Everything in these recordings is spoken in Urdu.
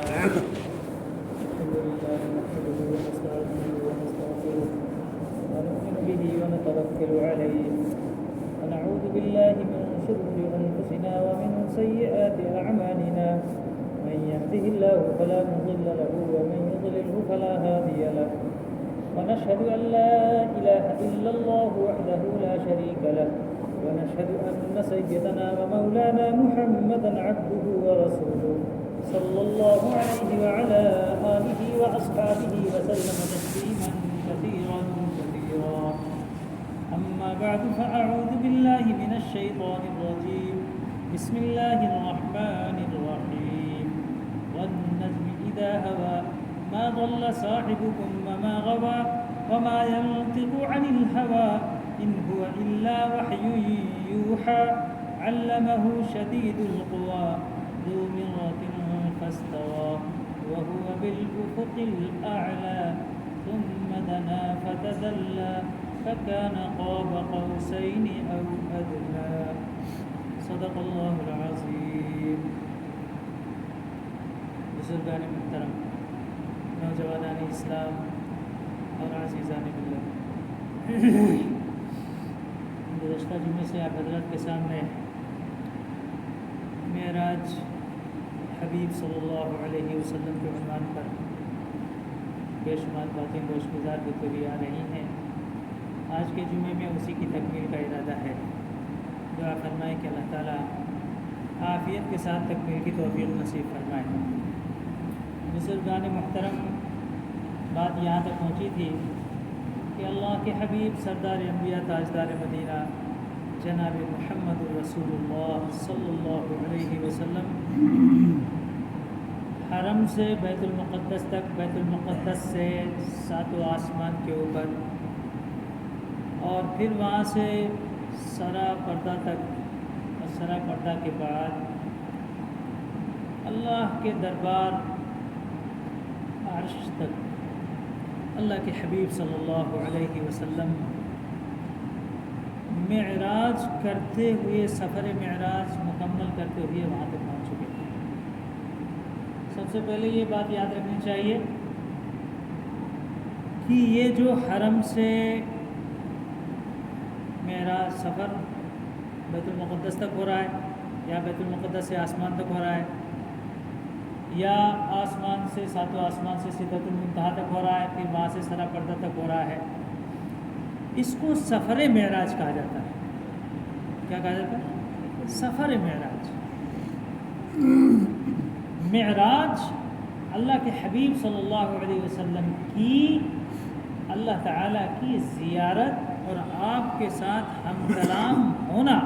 الحمد لله نحمده ونستعينه ونستغفره ونؤمن به ونتوكل عليه ونعوذ بالله من شرور أنفسنا ومن سيئات أعمالنا من يهده الله فلا مضل له ومن يضلله فلا هادي له ونشهد أن لا إله إلا الله وحده لا شريك له ونشهد أن سيدنا ومولانا محمدا عبده ورسوله صلى الله عليه وعلى آله وأصحابه وسلم تسليما كثيرا كثيرا أما بعد فأعوذ بالله من الشيطان الرجيم بسم الله الرحمن الرحيم والنجم إذا هوى ما ضل صاحبكم وما غوى وما ينطق عن الهوى إن هو إلا وحي يوحى علمه شديد القوى ذو مرة فاستوى وهو بالأفق الأعلى ثم دنا فتدلى فكان قاب قوسين أو أدنى صدق الله العظيم. بزرگان محترم، نوجوانان اسلام اور عزیزان ملت، گزشتہ جمعے سے آپ حضرات کے سامنے معراج حبیب صلی اللہ علیہ وسلم کے عنوان پر بے شمار باتیں گوش گزار ہوتے ہوئے آ رہی ہیں. آج کے جمعے میں اسی کی تکمیل کا ارادہ ہے. دعا فرمائے کہ اللہ تعالیٰ عافیت کے ساتھ تکمیل کی توفیق نصیب فرمائے. بزرگان محترم، بات یہاں تک پہنچی تھی کہ اللہ کے حبیب سردار انبیاء تاجدار مدینہ جناب محمد رسول اللہ صلی اللہ علیہ وسلم حرم سے بیت المقدس تک، بیت المقدس سے ساتوں آسمان کے اوپر، اور پھر وہاں سے سرا پردہ تک، اور سرا پردہ کے بعد اللہ کے دربار عرش تک اللہ کے حبیب صلی اللہ علیہ وسلم معراج کرتے ہوئے، سفر معراج مکمل کرتے ہوئے وہاں تک پہنچ چکے ہیں. سب سے پہلے یہ بات یاد رکھنی چاہیے کہ یہ جو حرم سے معراج سفر بیت المقدس تک ہو رہا ہے، یا بیت المقدس سے آسمان تک ہو رہا ہے، یا آسمان سے ساتوں آسمان سے سدرۃ المنتہا تک ہو رہا ہے، پھر وہاں سے سرا پردہ تک ہو رہا ہے، اس کو سفر معراج کہا جاتا ہے. کیا کہا جاتا ہے؟ سفر معراج. معراج اللہ کے حبیب صلی اللہ علیہ وسلم کی اللہ تعالیٰ کی زیارت اور آپ کے ساتھ ہم کلام ہونا،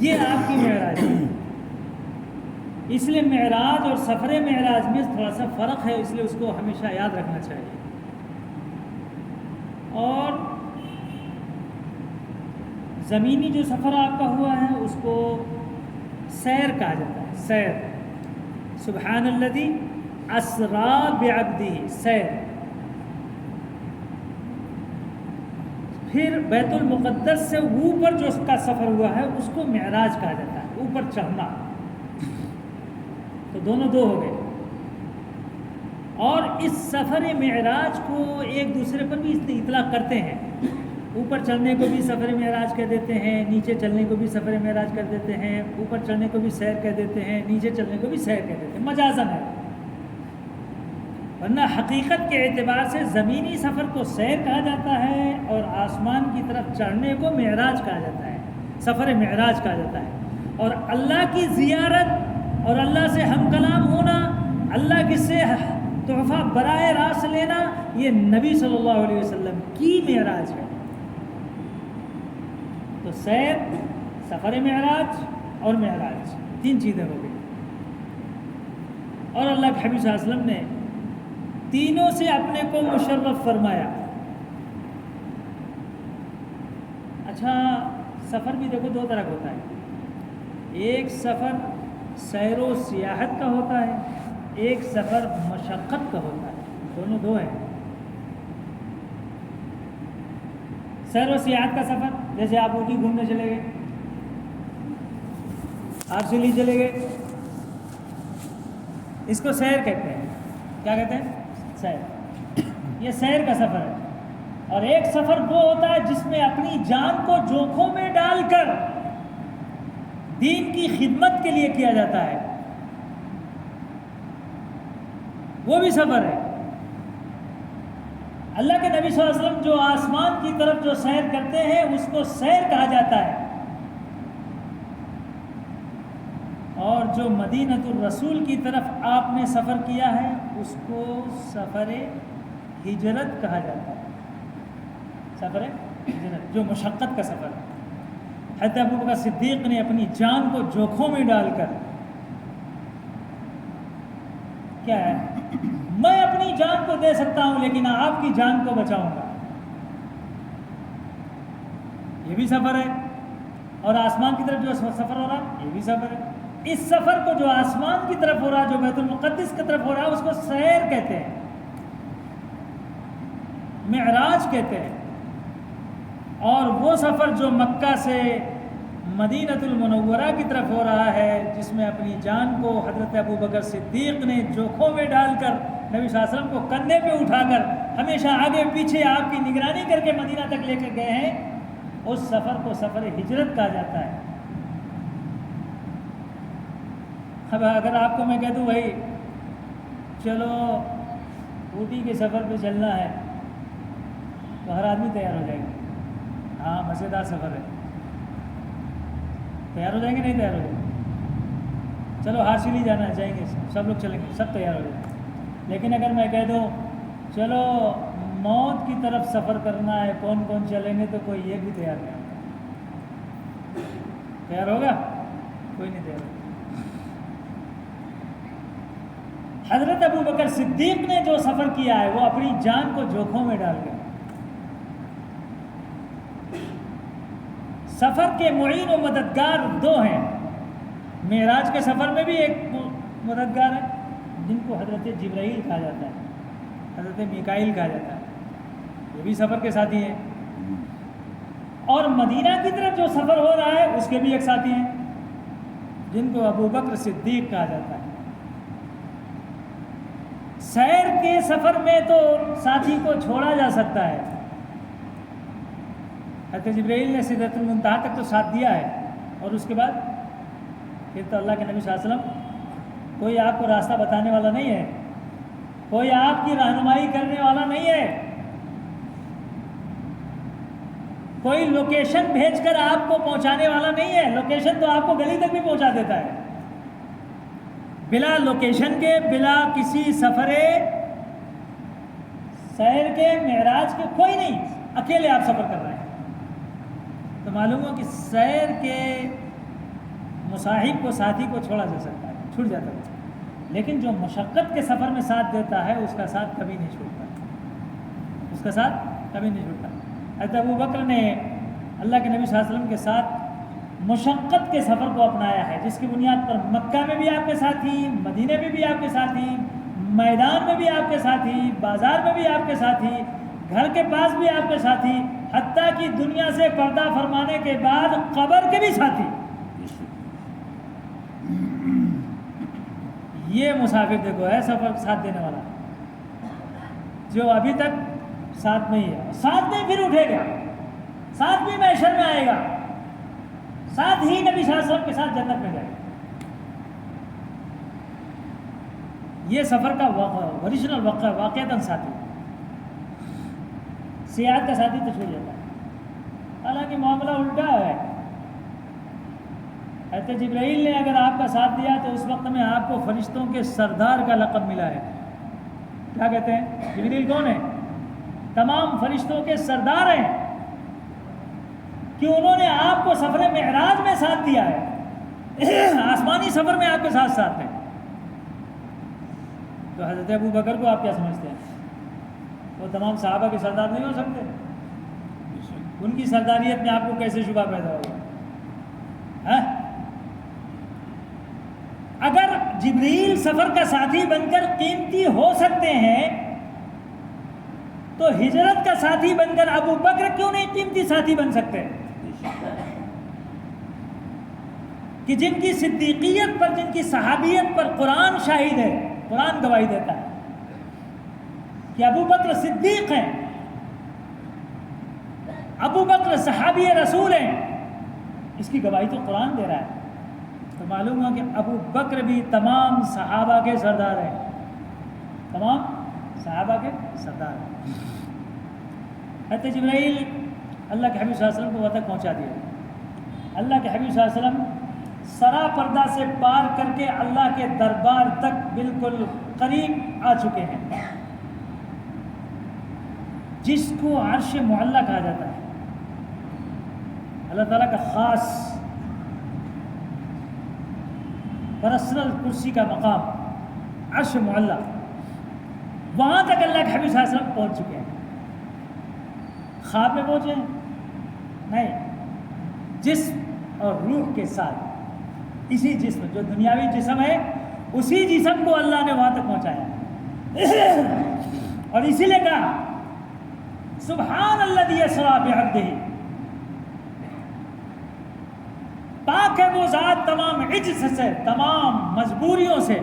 یہ آپ کی معراج ہے. اس لیے معراج اور سفر معراج میں تھوڑا سا فرق ہے، اس لیے اس کو ہمیشہ یاد رکھنا چاہیے. اور زمینی جو سفر آپ کا ہوا ہے اس کو سیر کہا جاتا ہے. سیر، سبحان الذی اسریٰ بعبدہ، سیر. پھر بیت المقدس سے اوپر جو اس کا سفر ہوا ہے اس کو معراج کہا جاتا ہے، اوپر چڑھنا. تو دونوں دو ہو گئے. اور اس سفر معراج کو ایک دوسرے پر بھی اطلاق کرتے ہیں. اوپر چڑھنے کو بھی سفر معراج کہہ دیتے ہیں، نیچے چلنے کو بھی سفر معراج کہہ دیتے ہیں، اوپر چڑھنے کو بھی سیر کہہ دیتے ہیں، نیچے چلنے کو بھی سیر کہہ دیتے ہیں. مجازن ہے، ورنہ حقیقت کے اعتبار سے زمینی سفر کو سیر کہا جاتا ہے اور آسمان کی طرف چڑھنے کو معراج کہا جاتا ہے، سفر معراج کہا جاتا ہے. اور اللہ کی زیارت اور اللہ سے ہم کلام ہونا، اللہ کی سے تحفہ براہ راست لینا، یہ نبی صلی اللہ علیہ وسلم کی معراج ہے. تو سیر، سفر معراج اور معراج، تین چیزیں ہو گئی. اور اللہ کے حبیب صلی اللہ علیہ وسلم نے تینوں سے اپنے کو مشرف فرمایا. اچھا، سفر بھی دیکھو دو طرح کا ہوتا ہے. ایک سفر سیر و سیاحت کا ہوتا ہے، ایک سفر مشقت کا ہوتا ہے. دونوں دو ہیں. سیر و سیاحت کا سفر، جیسے آپ اوٹی گھومنے چلے گئے، آپ دلی چلے گئے، اس کو سیر کہتے ہیں. کیا کہتے ہیں؟ سیر. یہ سیر کا سفر ہے. اور ایک سفر وہ ہوتا ہے جس میں اپنی جان کو جوکھوں میں ڈال کر دین کی خدمت کے لیے کیا جاتا ہے، وہ بھی سفر ہے. اللہ کے نبی صلی اللہ علیہ وسلم جو آسمان کی طرف جو سیر کرتے ہیں اس کو سیر کہا جاتا ہے، اور جو مدینۃ الرسول کی طرف آپ نے سفر کیا ہے اس کو سفر ہجرت کہا جاتا ہے. سفر ہجرت جو مشقت کا سفر ہے. حضرت ابوبکر صدیق نے اپنی جان کو جوکھوں میں ڈال کر کیا ہے، میں اپنی جان کو دے سکتا ہوں لیکن آپ کی جان کو بچاؤں گا. یہ بھی سفر ہے. اور آسمان کی طرف جو سفر ہو رہا یہ بھی سفر ہے. اس سفر کو جو آسمان کی طرف ہو رہا، جو بیت المقدس کی طرف ہو رہا، اس کو سیر کہتے ہیں، معراج کہتے ہیں. اور وہ سفر جو مکہ سے مدینۃ المنورہ کی طرف ہو رہا ہے، جس میں اپنی جان کو حضرت ابوبکر صدیق نے جوکھوں میں ڈال کر نبی صلی اللہ علیہ وسلم کو کندھے پہ اٹھا کر ہمیشہ آگے پیچھے آپ کی نگرانی کر کے مدینہ تک لے کر گئے ہیں، اس سفر کو سفر ہجرت کہا جاتا ہے. اب اگر آپ کو میں کہہ دوں بھائی چلو اوٹی کے سفر پہ چلنا ہے تو ہر آدمی تیار ہو جائے گا. ہاں مزیدار سفر ہے. تیار ہو جائیں گے؟ نہیں تیار ہو جائیں گے. چلو حاصل ہی جانا ہے، جائیں گے، سب لوگ چلیں گے، سب تیار ہو جائیں گے. لیکن اگر میں کہہ دوں چلو موت کی طرف سفر کرنا ہے، کون کون چلیں گے، تو کوئی ایک بھی تیار نہیں ہوگا. تیار ہوگا؟ کوئی نہیں تیار ہوگا. حضرت ابوبکر صدیق نے جو سفر کیا ہے وہ اپنی جان کو جوکھوں میں ڈال کر. سفر کے معین و مددگار دو ہیں. معراج کے سفر میں بھی ایک مددگار ہے جن کو حضرت جبرائیل کہا جاتا ہے، حضرت میکائیل کہا جاتا ہے، یہ بھی سفر کے ساتھی ہیں. اور مدینہ کی طرف جو سفر ہو رہا ہے اس کے بھی ایک ساتھی ہیں جن کو ابوبکر صدیق کہا جاتا ہے. سیر کے سفر میں تو ساتھی کو چھوڑا جا سکتا ہے. حضرت جبرائیل نے سدرۃ المنتہا تک تو ساتھ دیا ہے، اور اس کے بعد پھر تو اللہ کے نبی صلی اللہ علیہ وسلم کوئی آپ کو راستہ بتانے والا نہیں ہے، کوئی آپ کی رہنمائی کرنے والا نہیں ہے، کوئی لوکیشن بھیج کر آپ کو پہنچانے والا نہیں ہے. لوکیشن تو آپ کو گلی تک بھی پہنچا دیتا ہے. بلا لوکیشن کے، بلا کسی سفر سیر کے، معراج کے، کوئی نہیں، اکیلے آپ سفر کر رہے ہیں. تو معلوم ہو کہ سیر کے مصاحب کو، ساتھی کو چھوڑا جا سکتا ہے، چھوٹ جاتا ہے. لیکن جو مشقت کے سفر میں ساتھ دیتا ہے اس کا ساتھ کبھی نہیں چھوٹتا، اس کا ساتھ کبھی نہیں چھوٹتا. حضرت ابوبکر نے اللہ کے نبی صلی اللہ علیہ وسلم کے ساتھ مشقت کے سفر کو اپنایا ہے، جس کی بنیاد پر مکہ میں بھی آپ کے ساتھی، مدینے میں بھی آپ کے ساتھی، میدان میں بھی آپ کے ساتھی، بازار میں بھی آپ کے ساتھی، گھر کے پاس بھی آپ کے ساتھی، حتیٰ کہ دنیا سے پردہ فرمانے کے بعد قبر کے بھی ساتھی. یہ مسافر دیکھو ہے سفر ساتھ دینے والا، جو ابھی تک ساتھ میں ہی ہے، ساتھ میں پھر اٹھے گا، ساتھ میں محشر میں آئے گا، ساتھ ہی نبی صلی اللہ علیہ وسلم کے ساتھ جنت میں جائے گا. یہ سفر کا اوریجنل واقعتاً ساتھی. سیاحت کا ساتھی تو چھوڑ جاتا ہے. حالانکہ معاملہ الٹا ہے. حضرت جبرائیل نے اگر آپ کا ساتھ دیا تو اس وقت میں آپ کو فرشتوں کے سردار کا لقب ملا ہے. کیا کہتے ہیں؟ جبرائیل کون ہے؟ تمام فرشتوں کے سردار ہیں، کہ انہوں نے آپ کو سفر معراج میں ساتھ دیا ہے، آسمانی سفر میں آپ کے ساتھ ساتھ ہیں. تو حضرت ابوبکر کو آپ کیا سمجھتے ہیں؟ وہ تمام صحابہ کے سردار نہیں ہو سکتے؟ ان کی سرداریت میں آپ کو کیسے شبہ پیدا ہوگا؟ اگر جبریل سفر کا ساتھی بن کر قیمتی ہو سکتے ہیں تو ہجرت کا ساتھی بن کر ابوبکر کیوں نہیں قیمتی ساتھی بن سکتے؟ کہ جن کی صدیقیت پر، جن کی صحابیت پر قرآن شاہد ہے، قرآن گواہی دیتا ہے کہ ابو بکر صدیق ہیں، ابو بکر صحابی رسول ہیں، اس کی گواہی تو قرآن دے رہا ہے. تو معلوم ہوا کہ ابو بکر بھی تمام صحابہ کے سردار ہیں، تمام صحابہ کے سردار ہیں. حضرت جبرائیل اللہ کے حبیب صلی اللہ علیہ وسلم کو وہاں تک پہنچا دیا. اللہ کے حبیب صلی اللہ علیہ وسلم سرا پردہ سے پار کر کے اللہ کے دربار تک بالکل قریب آ چکے ہیں، جس کو عرش معلیٰ کہا جاتا ہے، اللہ تعالیٰ کا خاص پرسنل کرسی کا مقام عرش معلیٰ، وہاں تک اللہ کے حبیب صلی اللہ علیہ وسلم پہنچ چکے ہیں. خواب میں پہنچے ہیں؟ نہیں، جسم اور روح کے ساتھ. اسی جسم جو دنیاوی جسم ہے، اسی جسم کو اللہ نے وہاں تک پہنچایا. اور اسی لیے کہا سبحان الذی اسری بعبدہ، پاک ہے وہ ذات تمام عجز سے، تمام مجبوریوں سے،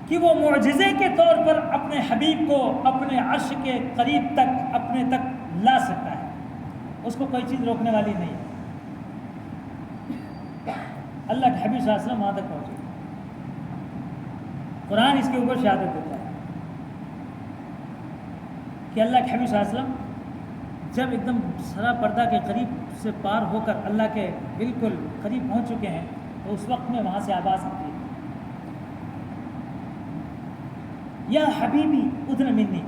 کہ وہ معجزے کے طور پر اپنے حبیب کو اپنے عرش کے قریب تک اپنے تک لا سکتا ہے. اس کو کوئی چیز روکنے والی نہیں ہے. اللہ کے حبیب صلی اللہ علیہ وسلم وہاں تک پہنچے. قرآن اس کے اوپر شہادت دیتا ہے کہ اللہ کے حبیب صلی اللہ علیہ وسلم جب ایک دم سرا پردہ کے قریب سے پار ہو کر اللہ کے بالکل قریب پہنچ چکے ہیں، تو اس وقت میں وہاں سے آواز آتی ہے، یا حبیبی ادن منی،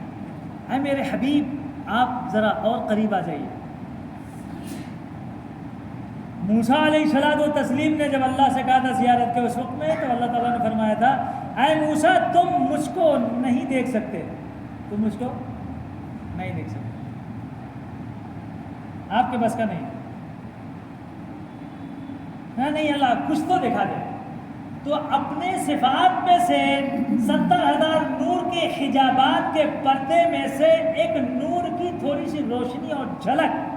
اے میرے حبیب آپ ذرا اور قریب آ جائیے. موسیٰ علیہ الصلوۃ والتسلیم نے جب اللہ سے کہا تھا زیارت کے اس وقت میں، تو اللہ تعالیٰ نے فرمایا تھا اے موسیٰ تم مجھ کو نہیں دیکھ سکتے، تم مجھ کو نہیں دیکھ سکتے، آپ کے بس کا نہیں. نہیں اللہ کچھ تو دکھا دے. تو اپنے صفات میں سے 70,000 نور کے حجابات کے پردے میں سے ایک نور کی تھوڑی سی روشنی اور جھلک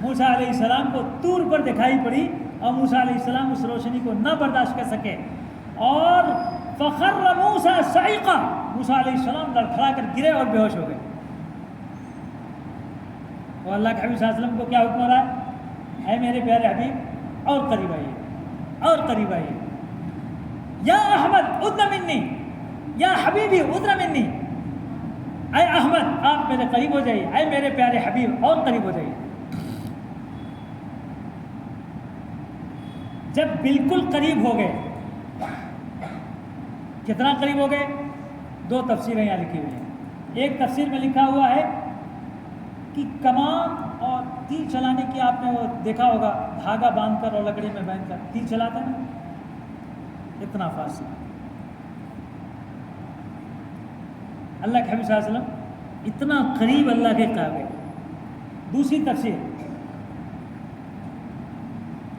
موسیٰ علیہ السلام کو طور پر دکھائی پڑی، اور موسیٰ علیہ السلام اس روشنی کو نہ برداشت کر سکے، اور فخر موسیٰ صعقا، موسیٰ علیہ السلام لڑکھڑا کر گرے اور بے ہوش ہو گئے. اور اللہ کے حبیب صلی اللہ علیہ وسلم کو کیا حکم ہو رہا ہے؟ اے میرے پیارے حبیب اور قریب آئیے، اور قریب آئیے. یا احمد ادن منی، یا حبیبی ادن منی، اے احمد آپ میرے قریب ہو جائیے، اے میرے پیارے حبیب اور قریب ہو جائیے. جب بالکل قریب ہو گئے، کتنا قریب ہو گئے؟ 2 تفسیریں یہاں لکھی ہوئی ہیں. ایک تفسیر میں لکھا ہوا ہے کہ کمان اور تیر چلانے کی آپ نے وہ دیکھا ہوگا، دھاگا باندھ کر اور لکڑی میں باندھ کر تیر چلاتا نا، اتنا فاصلہ. اللہ کے حبیب صلی اللہ علیہ وسلم اتنا قریب اللہ کے قابل. دوسری تفسیر،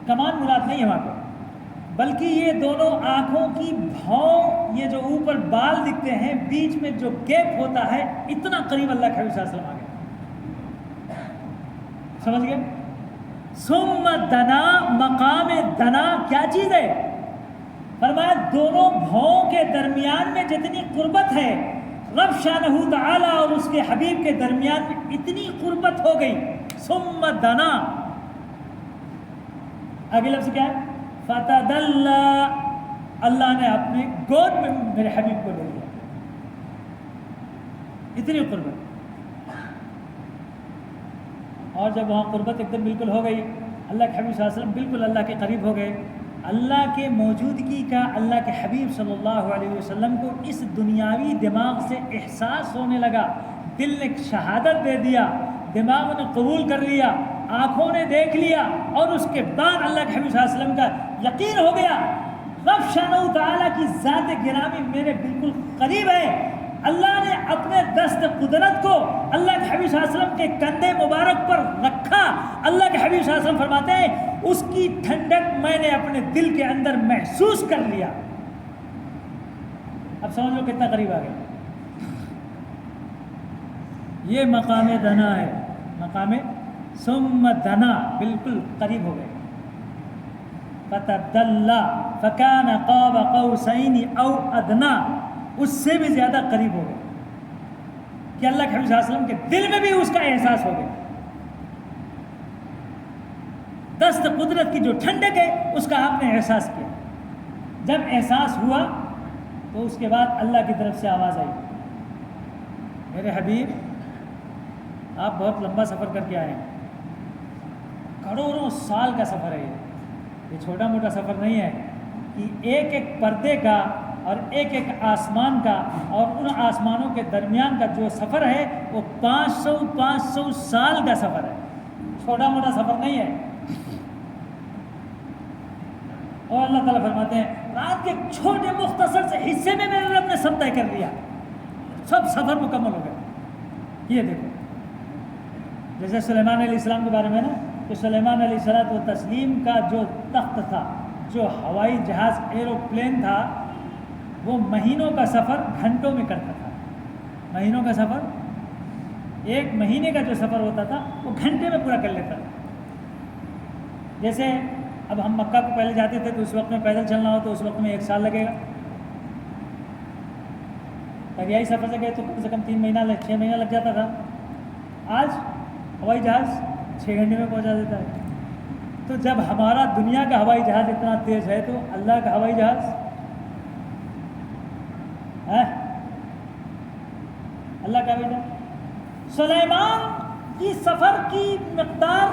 کمان مراد نہیں ہے وہاں پہ، بلکہ یہ دونوں آنکھوں کی بھاؤں، یہ جو اوپر بال دکھتے ہیں، بیچ میں جو گیپ ہوتا ہے، اتنا قریب اللہ کے حبیب صلی اللہ علیہ وسلم آ گئے. سمجھ گئے؟ ثم دنا، مقام دنا کیا چیز ہے؟ فرمایا دونوں بھاؤں کے درمیان میں جتنی قربت ہے، رب شانہ تعالی اور اس کے حبیب کے درمیان میں اتنی قربت ہو گئی. ثم دنا، اگلے لفظ کیا ہے؟ فتدلی، اللہ نے اپنے گود میں میرے حبیب کو لے لیا. اتنی قربت. اور جب وہاں قربت ایک دم بالکل ہو گئی، اللہ کے حبیب صلی اللہ علیہ وسلم بالکل اللہ کے قریب ہو گئے، اللہ کے موجودگی کا اللہ کے حبیب صلی اللہ علیہ وسلم کو اس دنیاوی دماغ سے احساس ہونے لگا. دل نے شہادت دے دیا، دماغ نے قبول کر لیا، آنکھوں نے دیکھ لیا، اور اس کے بعد اللہ کے حبیب صلی اللہ علیہ وسلم کا یقین ہو گیا رب شانہ تعالیٰ کی ذات گرامی میرے بالکل قریب ہے. اللہ نے اپنے دست قدرت کو اللہ کے حبیب صلی اللہ علیہ وسلم کے کندھے مبارک پر رکھا. اللہ کے حبیب صلی اللہ علیہ وسلم فرماتے ہیں اس کی ٹھنڈک میں نے اپنے دل کے اندر محسوس کر لیا. اب سمجھ لو کتنا قریب آ گئے. یہ مقام دنا ہے، مقام ثم دنا، بالکل قریب ہو گئے. فتدلّا فکان قاب قوسین او ادنیٰ، اس سے بھی زیادہ قریب ہو گئے کہ اللہ کے حبیب صلی اللہ علیہ وسلم کے دل میں بھی اس کا احساس ہو گیا. دست قدرت کی جو ٹھنڈک ہے اس کا آپ نے احساس کیا. جب احساس ہوا تو اس کے بعد اللہ کی طرف سے آواز آئی، میرے حبیب آپ بہت لمبا سفر کر کے آئے ہیں، کروڑوں سال کا سفر ہے، یہ چھوٹا موٹا سفر نہیں ہے کہ ایک ایک پردے کا اور ایک ایک آسمان کا اور ان آسمانوں کے درمیان کا جو سفر ہے وہ 500 سال کا سفر ہے، چھوٹا موٹا سفر نہیں ہے. اور اللہ تعالیٰ فرماتے ہیں رات کے چھوٹے مختصر سے حصے میں میرے رب نے سب طے کر لیا، سب سفر مکمل ہو گیا. یہ دیکھو جیسے سلیمان علیہ السلام کے بارے میں نا کہ سلیمان علیہ الصلوۃ والتسلیم کا جو تخت تھا، جو ہوائی جہاز ایروپلین تھا، وہ مہینوں کا سفر گھنٹوں میں کرتا تھا. مہینوں کا سفر، ایک مہینے کا جو سفر ہوتا تھا وہ گھنٹے میں پورا کر لیتا تھا. جیسے اب ہم مکہ کو پہلے جاتے تھے تو اس وقت میں پیدل چلنا ہو تو اس وقت میں 1 سال لگے گا. دریائی سفر سے گئے تو کم سے کم 3 مہینہ 6 مہینہ لگ جاتا تھا. آج ہوائی جہاز 6 گھنٹے میں پہنچا دیتا ہے. تو جب ہمارا دنیا کا ہوائی جہاز اتنا تیز ہے تو اللہ کا ہوائی جہاز اللہ کا ہوائی جہاز. سلیمان کی سفر کی مقدار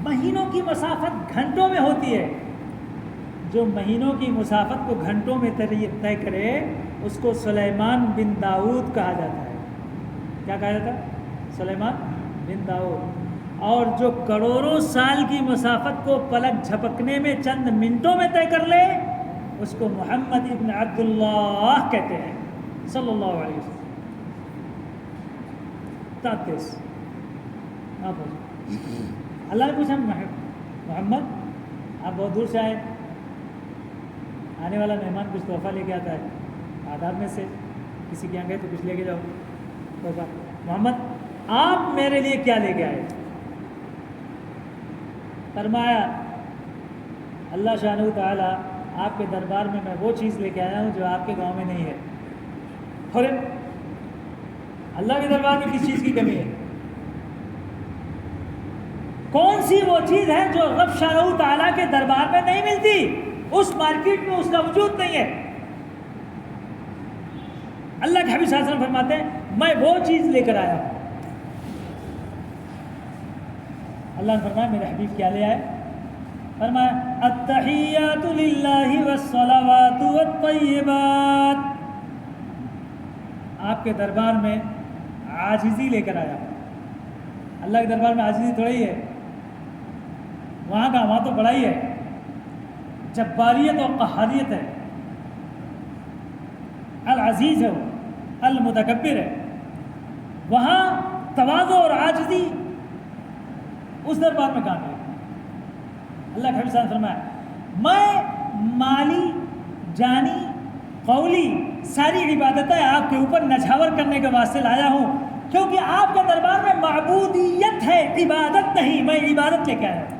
مہینوں کی مسافت گھنٹوں میں ہوتی ہے. جو مہینوں کی مسافت کو گھنٹوں میں طے کرے اس کو سلیمان بن داؤد کہا جاتا ہے. کیا کہا جاتا ہے؟ سلیمان بن داؤد. اور جو کروڑوں سال کی مسافت کو پلک جھپکنے میں چند منٹوں میں طے کر لے اس کو محمد ابن عبداللہ کہتے ہیں صلی اللہ علیہ وسلم. 33 اللہ نے پوچھا محمد آپ بہت دور سے آئے، آنے والا مہمان کچھ تحفہ لے کے آتا ہے، آداب میں سے کسی کے یہاں گئے تو کچھ لے کے جاؤ تحفہ. محمد آپ میرے لیے کیا لے کے آئے؟ فرمایا اللہ شانہ تعالیٰ آپ کے دربار میں وہ چیز لے کے آیا ہوں جو آپ کے گاؤں میں نہیں ہے. اور اللہ کے دربار میں کس چیز کی کمی ہے؟ کون سی وہ چیز ہے جو رب شانہ تعالیٰ کے دربار میں نہیں ملتی؟ اس مارکیٹ میں اس کا وجود نہیں ہے. اللہ کے حبیب صلی اللہ علیہ وسلم فرماتے ہیں میں وہ چیز لے کر آیا ہوں. اللہ نے فرمایا میرے حبیب کیا لے آئے؟ فرمایا التحیات للہ والصلوات والطیبات. آپ کے دربار میں عاجزی لے کر آیا. اللہ کے دربار میں عاجزی تھوڑی ہے، وہاں تو بڑائی ہے، جباریت اور قہاریت ہے. العزیز ہے وہ، المتکبر ہے. وہاں تواضع اور عاجزی اس دربار میں کام ہے. اللہ کے حبیب صلی اللہ علیہ وسلم فرمایا میں مالی جانی قولی ساری عبادتیں آپ کے اوپر نچھاور کرنے کے واسطے لایا ہوں، کیونکہ آپ کے دربار میں معبودیت ہے، عبادت نہیں. میں عبادت لے کے آیا ہوں.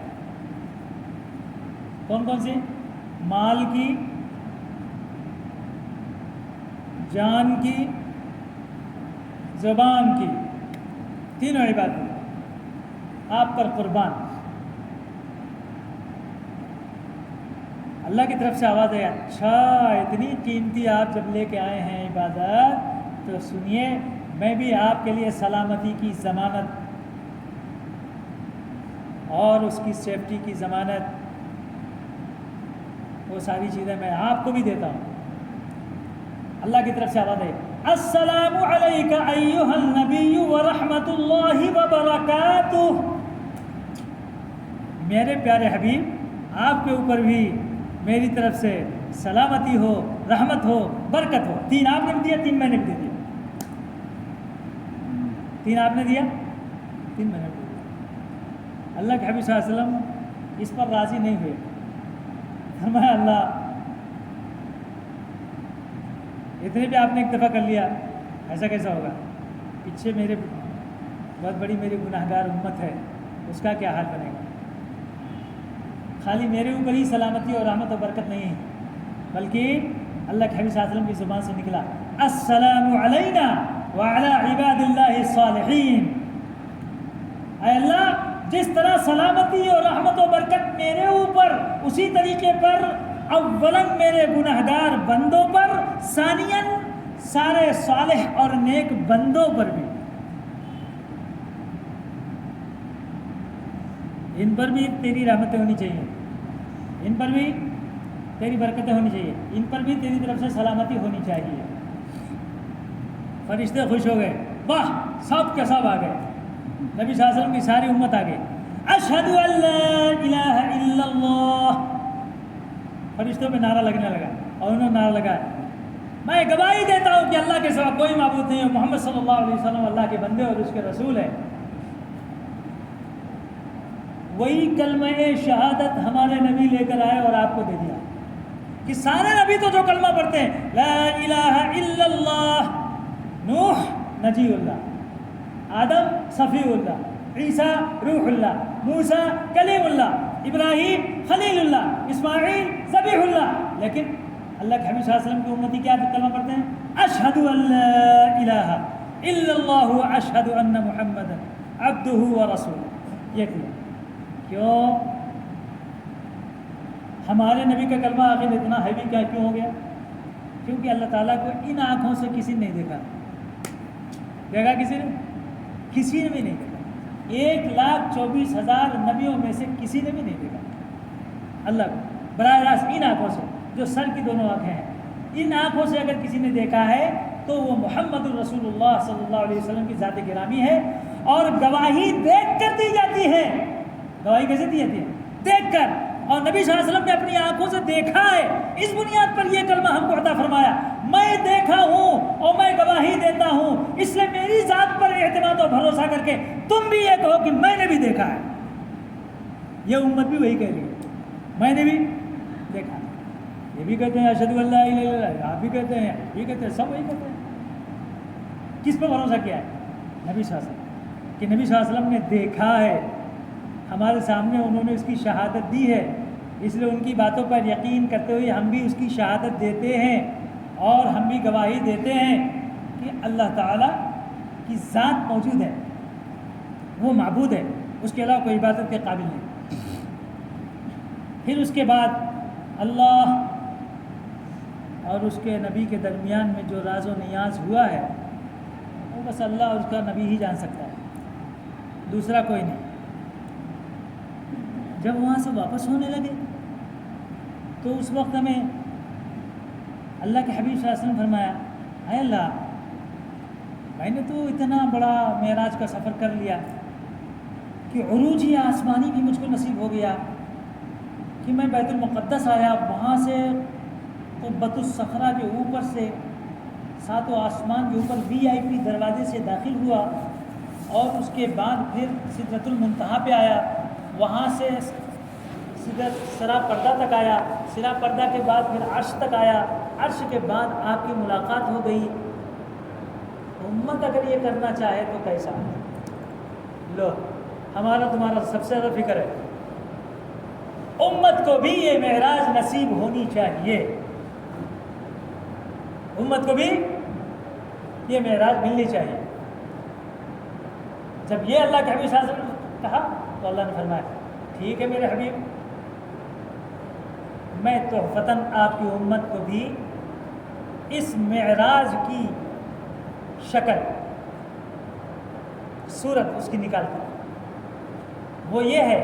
کون کون سی؟ مال کی، جان کی، زبان کی، تینوں عبادت آپ پر قربان. اللہ کی طرف سے آواز ہے اچھا اتنی قیمتی آپ جب لے کے آئے ہیں عبادت تو سنیے میں بھی آپ کے لیے سلامتی کی ضمانت اور اس کی سیفٹی کی ضمانت وہ ساری چیزیں میں آپ کو بھی دیتا ہوں. اللہ کی طرف سے آواز ہے السلام علیک ایھا النبی ورحمۃ اللہ وبرکاتہ. میرے پیارے حبیب آپ کے اوپر بھی میری طرف سے سلامتی ہو، رحمت ہو، برکت ہو. 3 آپ نے بھی دیا، 3 میں نے بھی دیا. 3 آپ نے دیا، 3 میں نے بھی دیا. اللہ کے حبیب صلی اللہ علیہ وسلم اس پر راضی نہیں ہوئے. فرمایا اللہ اتنے بھی آپ نے ایک دفعہ کر لیا، ایسا کیسا ہوگا؟ پیچھے میرے بہت بڑی میری گناہگار امت ہے، اس کا کیا حال بنے گا؟ خالی میرے اوپر ہی سلامتی اور رحمت و برکت نہیں ہے، بلکہ اللہ کے حبیب صلی اللہ علیہ وسلم کی زبان سے نکلا السلام علینا وعلی عباد اللہ الصالحین۔ اے اللہ، جس طرح سلامتی اور رحمت و برکت میرے اوپر، اسی طریقے پر اولاً میرے گناہگار بندوں پر، ثانیاً سارے صالح اور نیک بندوں پر بھی۔ ان پر بھی تیری رحمتیں ہونی چاہیے، ان پر بھی تیری برکتیں ہونی چاہیے، ان پر بھی تیری طرف سے سلامتی ہونی چاہیے۔ فرشتے خوش ہو گئے، واہ، سب کے سب آ گئے، نبی صلی اللہ علیہ وسلم کی ساری امت آ گئی۔ اشہد ان لا الہ الا اللہ، فرشتوں پہ نعرہ لگنے لگا، اور انہوں نے نعرہ لگایا میں گواہی دیتا ہوں کہ اللہ کے سوا کوئی معبود نہیں ہے، محمد صلی اللہ علیہ وسلم اللہ کے بندے اور اس کے رسول ہیں۔ وہی کلمہ شہادت ہمارے نبی لے کر آئے اور آپ کو دے دیا کہ سارے نبی تو جو کلمہ پڑھتے ہیں لا الہ الا اللہ، نوح نجی اللہ، آدم صفی اللہ، عیسیٰ روح اللہ، موسیٰ کلیم اللہ، ابراہیم خلیل اللہ، اسماعیل ذبیح اللہ، لیکن اللہ کے حبیب صلی اللہ علیہ وسلم کی امتی کیا کلمہ پڑھتے ہیں؟ اشہد ان لا الہ الا اللہ اشہد ان محمد عبدہ ورسولہ۔ یہ کیوں؟ ہمارے نبی کا کلمہ آخر اتنا ہیوی کیوں ہو گیا؟ کیونکہ اللہ تعالیٰ کو ان آنکھوں سے کسی نے نہیں دیکھا۔ دیکھا کسی نے؟ کسی نے بھی نہیں دیکھا۔ 1,24,000 نبیوں میں سے کسی نے بھی نہیں دیکھا اللہ کو براہ راست ان آنکھوں سے، جو سر کی دونوں آنکھیں ہیں، ان آنکھوں سے اگر کسی نے دیکھا ہے تو وہ محمد الرسول اللہ صلی اللہ علیہ وسلم کی ذات گرامی ہے، اور گواہی دیکھ کر دی جاتی ہے۔ گواہی کیسے دی جاتی ہے؟ دیکھ کر، اور نبی صلی اللہ علیہ وسلم نے اپنی آنکھوں سے دیکھا ہے، اس بنیاد پر یہ کلمہ ہم کو عطا فرمایا، میں دیکھا ہوں اور میں گواہی دیتا ہوں، اس لیے میری ذات پر اعتماد اور بھروسہ کر کے تم بھی یہ کہو کہ میں نے بھی دیکھا ہے۔ یہ امت بھی وہی کہہ رہی ہے، میں نے بھی دیکھا۔ یہ بھی کہتے ہیں اشہد ان لا الہ الا اللہ، آپ بھی کہتے ہیں، یہ کہتے ہیں، سب وہی کہتے ہیں۔ کس پہ بھروسہ کیا ہے؟ نبی صلی اللہ علیہ وسلم، کہ نبی صلی اللہ علیہ وسلم نے دیکھا ہے، ہمارے سامنے انہوں نے اس کی شہادت دی ہے، اس لیے ان کی باتوں پر یقین کرتے ہوئے ہم بھی اس کی شہادت دیتے ہیں، اور ہم بھی گواہی دیتے ہیں کہ اللہ تعالیٰ کی ذات موجود ہے، وہ معبود ہے، اس کے علاوہ کوئی عبادت کے قابل نہیں۔ پھر اس کے بعد اللہ اور اس کے نبی کے درمیان میں جو راز و نیاز ہوا ہے وہ بس اللہ اور اس کا نبی ہی جان سکتا ہے، دوسرا کوئی نہیں۔ جب وہاں سے واپس ہونے لگے تو اس وقت ہمیں اللہ کے حبیب صلی اللہ علیہ وسلم فرمایا، اے اللہ، میں نے تو اتنا بڑا معراج کا سفر کر لیا کہ عروج آسمانی بھی مجھ کو نصیب ہو گیا، کہ میں بیت المقدس آیا، وہاں سے قبۃ الصخرہ کے اوپر سے 7 آسمان کے اوپر VIP دروازے سے داخل ہوا، اور اس کے بعد پھر سدرۃ المنتہا پہ آیا، وہاں سے سرا پردہ تک آیا، سرا پردہ کے بعد پھر عرش تک آیا، عرش کے بعد آپ کی ملاقات ہو گئی۔ امت اگر یہ کرنا چاہے تو کیسا؟ لو، ہمارا تمہارا سب سے زیادہ فکر ہے، امت کو بھی یہ معراج نصیب ہونی چاہیے، امت کو بھی یہ معراج ملنی چاہیے۔ جب یہ اللہ کے حبیب صلی اللہ علیہ وسلم نے کہا تو اللہ نے فرمایا، ٹھیک ہے میرے حبیب، میں تحفتاً آپ کی امت کو بھی اس معراج کی شکل، صورت اس کی نکالتا ہوں۔ وہ یہ ہے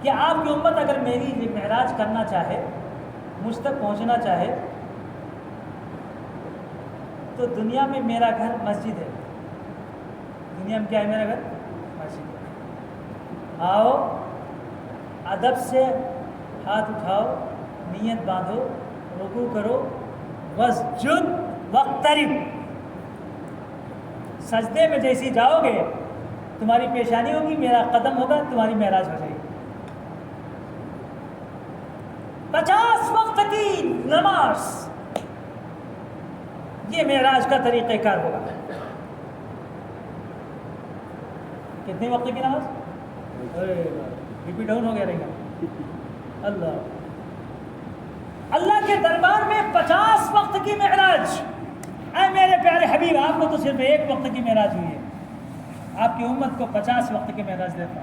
کہ آپ کی امت اگر میری معراج کرنا چاہے، مجھ تک پہنچنا چاہے، تو دنیا میں میرا گھر مسجد ہے۔ دنیا میں کیا ہے میرا گھر؟ مسجد ہے۔ آؤ، ادب سے ہاتھ اٹھاؤ، نیت باندھو، رکوع کرو، واسجد واقترب۔ سجدے میں جیسی جاؤ گے تمہاری پیشانی ہوگی، میرا قدم ہوگا، تمہاری معراج ہو جائے گی۔ 50 وقت کی نماز، یہ معراج کا طریقہ کار ہوگا۔ کتنے وقت کی نماز؟ ریپیٹ ڈاؤن ہو گیا رہے گا. اللہ کے دربار میں 50 وقت کی معراج. اے میرے پیارے حبیب، آپ کو تو صرف ایک وقت کی معراج ہوئی ہے، آپ کی امت کو 50 وقت کی معراج دیتا.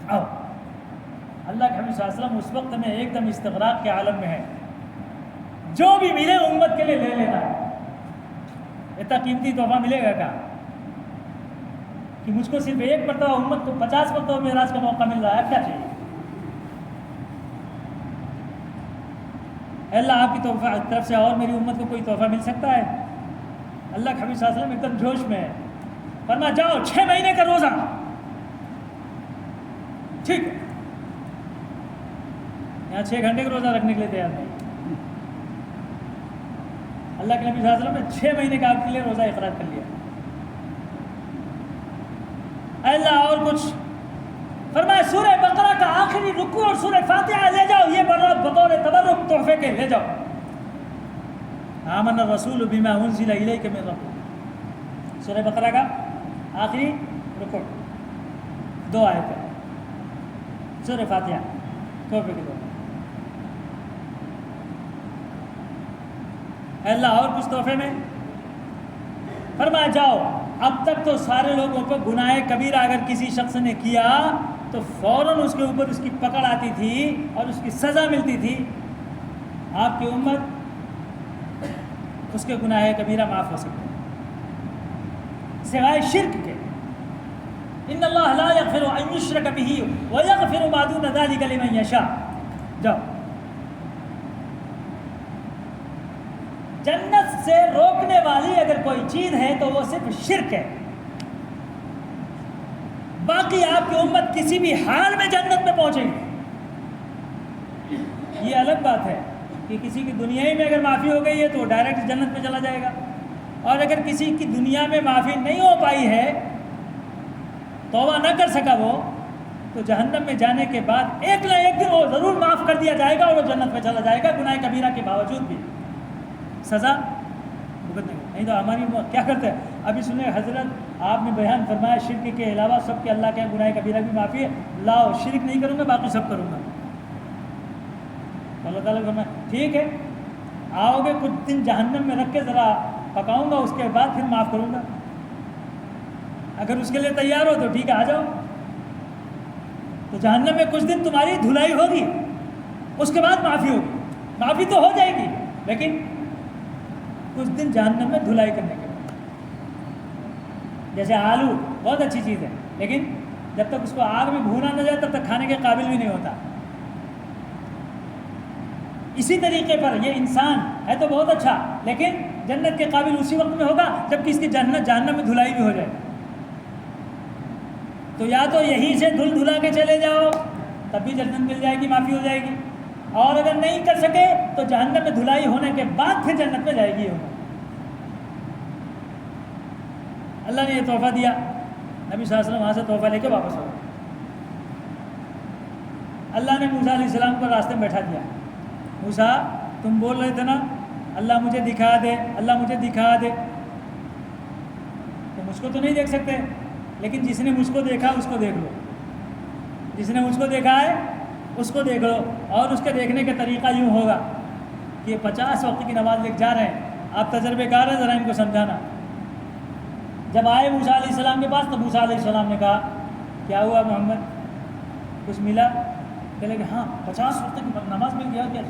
اب اللہ کے حبیب صلی اللہ علیہ وسلم اس وقت میں ایک دم استغراق کے عالم میں ہے. جو بھی ملے امت کے لیے لے لینا ہے. اتنا قیمتی تحفہ ملے گا کیا کہ مجھ کو صرف ایک مرتبہ امت کو 50 مرتبہ معراج کا موقع مل رہا ہے؟ کیا چاہیے؟ اللہ آپ کی طرف سے اور میری امت کو کوئی تحفہ مل سکتا ہے؟ اللہ کے حبیب صلی اللہ علیہ وسلم ایک دم جوش میں ہے. فرمایا جاؤ 6 مہینے کا روزہ. ٹھیک ہے، یہاں 6 گھنٹے کا روزہ رکھنے کے لیے تیار نہیں. اللہ کے نبی صلی اللہ علیہ وسلم نے 6 مہینے کا آپ کے لیے روزہ اقرار کر لیا. اللہ اور کچھ فرمایا سورہ بقرہ کا آخری رکوع اور سورہ فاتحہ لے جاؤ، یہ بطور تبرک تحفے کے لے جاؤ. آمن الرسول بما انزل الیک من ربک، سورہ بقرہ کا آخری رکوع 2 آیتیں، سورہ فاتحہ تحفے کے طور. اللہ اور کچھ تحفے میں فرمایا جاؤ. اب تک تو سارے لوگوں کو گناہ کبیرہ اگر کسی شخص نے کیا تو فوراً اس کے اوپر اس کی پکڑ آتی تھی اور اس کی سزا ملتی تھی. آپ کی امت اس کے گناہ کبیرہ معاف ہو سکتے ہیں سوائے شرک کے. ان اللہ لا یغفر ان یشرک بہ ویغفر ما دون ذلک لمن یشاء. جاؤ. جنت سے روکنے والی اگر کوئی چیز ہے تو وہ صرف شرک ہے. باقی آپ کی امت کسی بھی حال میں جنت میں پہنچے گی. یہ الگ بات ہے کہ کسی کی دنیا میں اگر معافی ہو گئی ہے تو وہ ڈائریکٹ جنت میں چلا جائے گا، اور اگر کسی کی دنیا میں معافی نہیں ہو پائی ہے، توبہ نہ کر سکا وہ، تو جہنم میں جانے کے بعد ایک نہ ایک دن وہ ضرور معاف کر دیا جائے گا اور وہ جنت میں چلا جائے گا گناہ کبیرہ کے باوجود بھی. سزا بھگتنے کو نہیں تو ہماری کیا کرتے ہیں. ابھی سنیں حضرت آپ نے بیان فرمایا شرک کے علاوہ سب کے اللہ کے گناہ کبیرہ بھی معافی ہے. لاؤ شرک نہیں کروں گا، باقی سب کروں گا. اللہ تعالیٰ فرمایا ٹھیک ہے، آؤ گے کچھ دن جہنم میں رکھ کے ذرا پکاؤں گا، اس کے بعد پھر معاف کروں گا. اگر اس کے لیے تیار ہو تو ٹھیک ہے، آ جاؤ. تو جہنم میں کچھ دن تمہاری دھلائی ہوگی، اس کے بعد معافی ہوگی. معافی تو ہو جائے گی لیکن کچھ دن جہنم میں دھلائی کرنے کے بعد. جیسے آلو بہت اچھی چیز ہے لیکن جب تک اس کو آگ میں بھونا نہ جائے تب تک کھانے کے قابل بھی نہیں ہوتا. اسی طریقے پر یہ انسان ہے تو بہت اچھا لیکن جنت کے قابل اسی وقت میں ہوگا جب کہ اس کی جہنم میں دھلائی بھی ہو جائے. تو یا تو یہیں سے دھل دھلا کے چلے جاؤ تب بھی جنت مل جائے گی، معافی ہو جائے گی، اور اگر نہیں کر سکے تو جہنم میں دھلائی ہونے کے بعد پھر جنت میں جائے گی. اللہ نے یہ تحفہ دیا. نبی صلی اللہ علیہ وسلم وہاں سے تحفہ لے کے واپس ہو گئے. اللہ نے موسیٰ علیہ السلام کو راستے میں بیٹھا دیا. موسیٰ تم بول رہے تھے نا اللہ مجھے دکھا دے، اللہ مجھے دکھا دے. تو مجھ کو تو نہیں دیکھ سکتے لیکن جس نے مجھ کو دیکھا اس کو دیکھ لو. جس نے مجھ کو دیکھا ہے اس کو دیکھ لو. اور اس کے دیکھنے کا طریقہ یوں ہوگا کہ 50 وقت کی نماز لے جا رہے ہیں، آپ تجربے کار ہیں، ذرا ان کو سمجھانا. جب آئے موسیٰ علیہ السلام کے پاس تو موسیٰ علیہ السلام نے کہا کیا ہوا محمد، کچھ ملا؟ کہنے لگے ہاں 50 وقت کی نماز مل گیا. کیا؟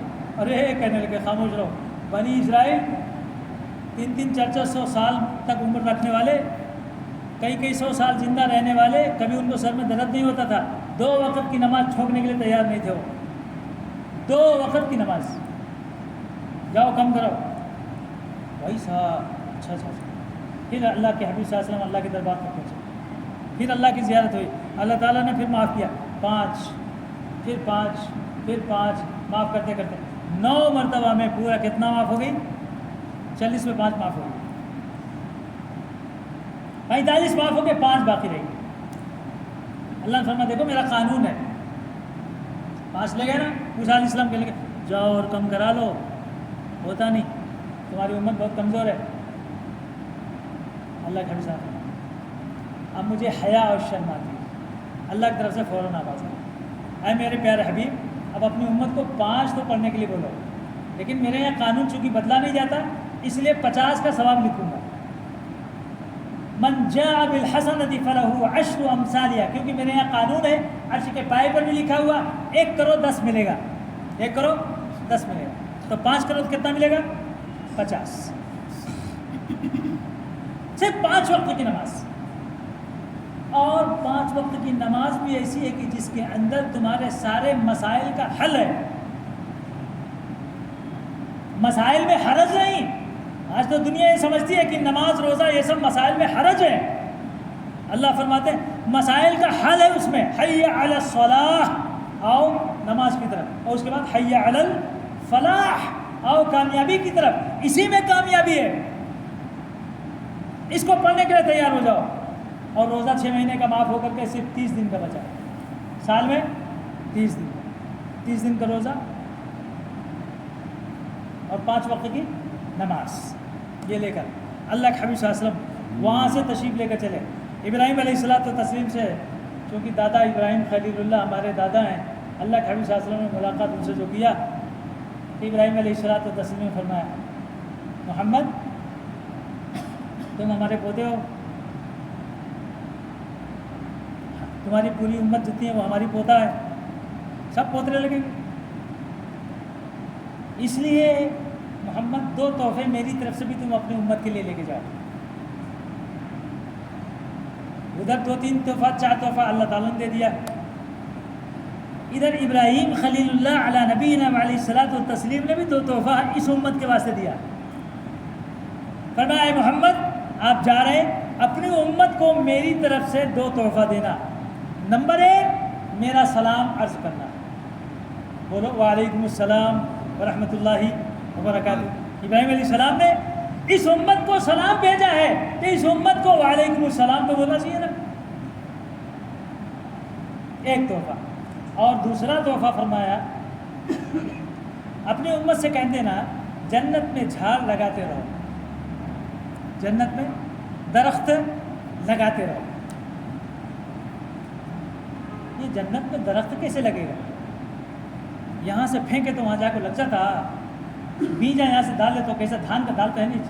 ارے کہنے لگے خاموش رہو. بنی اسرائیل 300-400 سال تک عمر رکھنے والے، کئی 100 سال زندہ رہنے والے، کبھی ان کو سر میں درد نہیں ہوتا تھا. 2 وقت کی نماز چھوڑنے کے لیے تیار نہیں تھے وہ. 2 وقت کی نماز. جاؤ کم کرو بھائی صاحب. اچھا. پھر اللہ کے حبیب صلی اللہ علیہ وسلم اللہ کے دربار تک پہنچے. پھر اللہ کی زیارت ہوئی. اللہ تعالیٰ نے پھر معاف کیا. 5 پھر 5 پھر 5 معاف کرتے کرتے 9 مرتبہ میں پورا کتنا معاف ہو گئی؟ 40 میں 5 معاف ہو گئی. 45 معاف ہو گئے، 5 باقی رہی. اللہ نے فرمایا دیکھو میرا قانون ہے. 5 لے گئے نا موسیٰ علیہ السلام کہنے لگے جاؤ اور کم کرا لو. ہوتا نہیں، تمہاری امت بہت کمزور ہے. اللہ کے حبیب صاحب اب مجھے حیا اور شرم آتی ہے. اللہ کی طرف سے فوراً آواز آئی، اے میرے پیارے حبیب اب اپنی امت کو 5 تو پڑھنے کے لیے بولو، لیکن میرے یہاں قانون چونکہ بدلا نہیں جاتا اس لیے 50 کا ثواب لکھوں گا۔ من جاء بالحسنۃ فلہ 10 امثالها، کیونکہ میرے یہاں قانون ہے، عرش کے پائے پر بھی لکھا ہوا 1 کروڑ 10 ملے گا، 1 کروڑ 10 ملے گا، تو 5 کروڑ کتنا ملے گا؟ 50۔ صرف 5 وقت کی نماز، اور 5 وقت کی نماز بھی ایسی ہے کہ جس کے اندر تمہارے سارے مسائل کا حل ہے، مسائل میں حرج نہیں۔ آج تو دنیا یہ سمجھتی ہے کہ نماز روزہ یہ سب مسائل میں حرج ہے، اللہ فرماتے ہیں مسائل کا حل ہے اس میں، حی علی الصلاح، آؤ نماز کی طرف، اور اس کے بعد حی علی الفلاح، آؤ کامیابی کی طرف، اسی میں کامیابی ہے، اس کو پڑھنے کے لیے تیار ہو جاؤ۔ اور روزہ 6 مہینے کا معاف ہو کر کے صرف 30 دن کا بچا، سال میں 30 دن، 30 دن کا روزہ اور 5 وقت کی نماز، یہ لے کر اللہ کے حبیب صلی اللہ علیہ وسلم وہاں سے تشریف لے کر چلے۔ ابراہیم علیہ الصلوۃ والتسلیم سے، چونکہ دادا ابراہیم خلیل اللہ ہمارے دادا ہیں، اللہ کے حبیب صلی اللہ علیہ وسلم نے ملاقات ان سے جو کیا کہ ابراہیم علیہ الصلوۃ والتسلیم نے فرمایا محمد تم ہمارے پوتے ہو، تمہاری پوری امت جتنی ہے وہ ہماری پوتا ہے، سب پوترے لگیں گے، اس لیے محمد 2 تحفے میری طرف سے بھی تم اپنی امت کے لیے لے کے جاؤ، ادھر 2-3 تحفہ 4 تحفہ اللہ تعالیٰ نے دے دیا، ادھر ابراہیم خلیل اللہ علی نبینا علیہ الصلوۃ والتسلیم نے بھی 2 تحفہ اس امت کے واسطے دیا، فرمایا محمد آپ جا رہے ہیں اپنی امت کو میری طرف سے 2 تحفہ دینا، نمبر 1 میرا سلام عرض کرنا، بولو وعلیکم السلام ورحمۃ اللہ وبرکاتہ۔ ابراہیم علیہ السلام نے اس امت کو سلام بھیجا ہے تو اس امت کو وعلیکم السلام تو بولنا چاہیے نا، ایک تحفہ۔ اور دوسرا تحفہ فرمایا اپنی امت سے کہہ دینا جنت میں جھاڑ لگاتے رہو، جنت میں درخت لگاتے رہو۔ یہ جنت میں درخت کیسے لگے گا؟ یہاں سے پھینکے تو وہاں جا کے لگ جاتا، بیجا یہاں سے ڈال لے تو کیسا دھان کا ڈالتا ہے نہیں،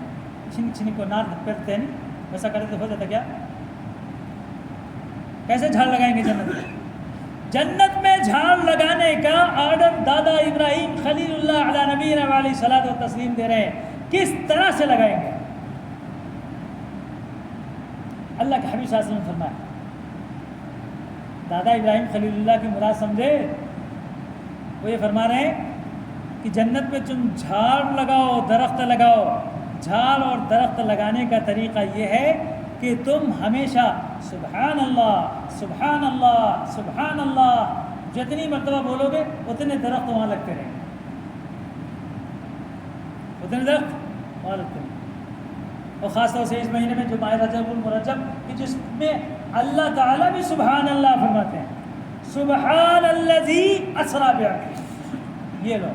چھنک چھنک کو نار کرتے ہیں نہیں، ویسا کرے تو ہو جاتا کیا؟ کیسے جھاڑ لگائیں گے جنت میں؟ جنت میں جھاڑ لگانے کا آرڈر دادا ابراہیم خلیل اللہ علی نبینا علیہ الصلوۃ والتسلیم دے رہے ہیں، کس طرح سے لگائیں گے؟ اللہ کے حبیب صلی اللہ علیہ وسلم نے فرمایا، دادا ابراہیم خلیل اللہ کی مراد سمجھے، وہ یہ فرما رہے ہیں کہ جنت میں تم جھاڑ لگاؤ، درخت لگاؤ، جھاڑ اور درخت لگانے کا طریقہ یہ ہے کہ تم ہمیشہ سبحان اللہ سبحان اللہ سبحان اللہ جتنی مرتبہ بولو گے اتنے درخت وہاں لگتے رہیں گے، اتنے درخت وہاں لگتے رہیں گے۔ اور خاص طور سے اس مہینے میں جو ماہ رجب المرجب کہ جس میں اللہ تعالیٰ بھی سبحان اللہ فرماتے ہیں، سبحان الذی اسری بعبدہ، یہ لو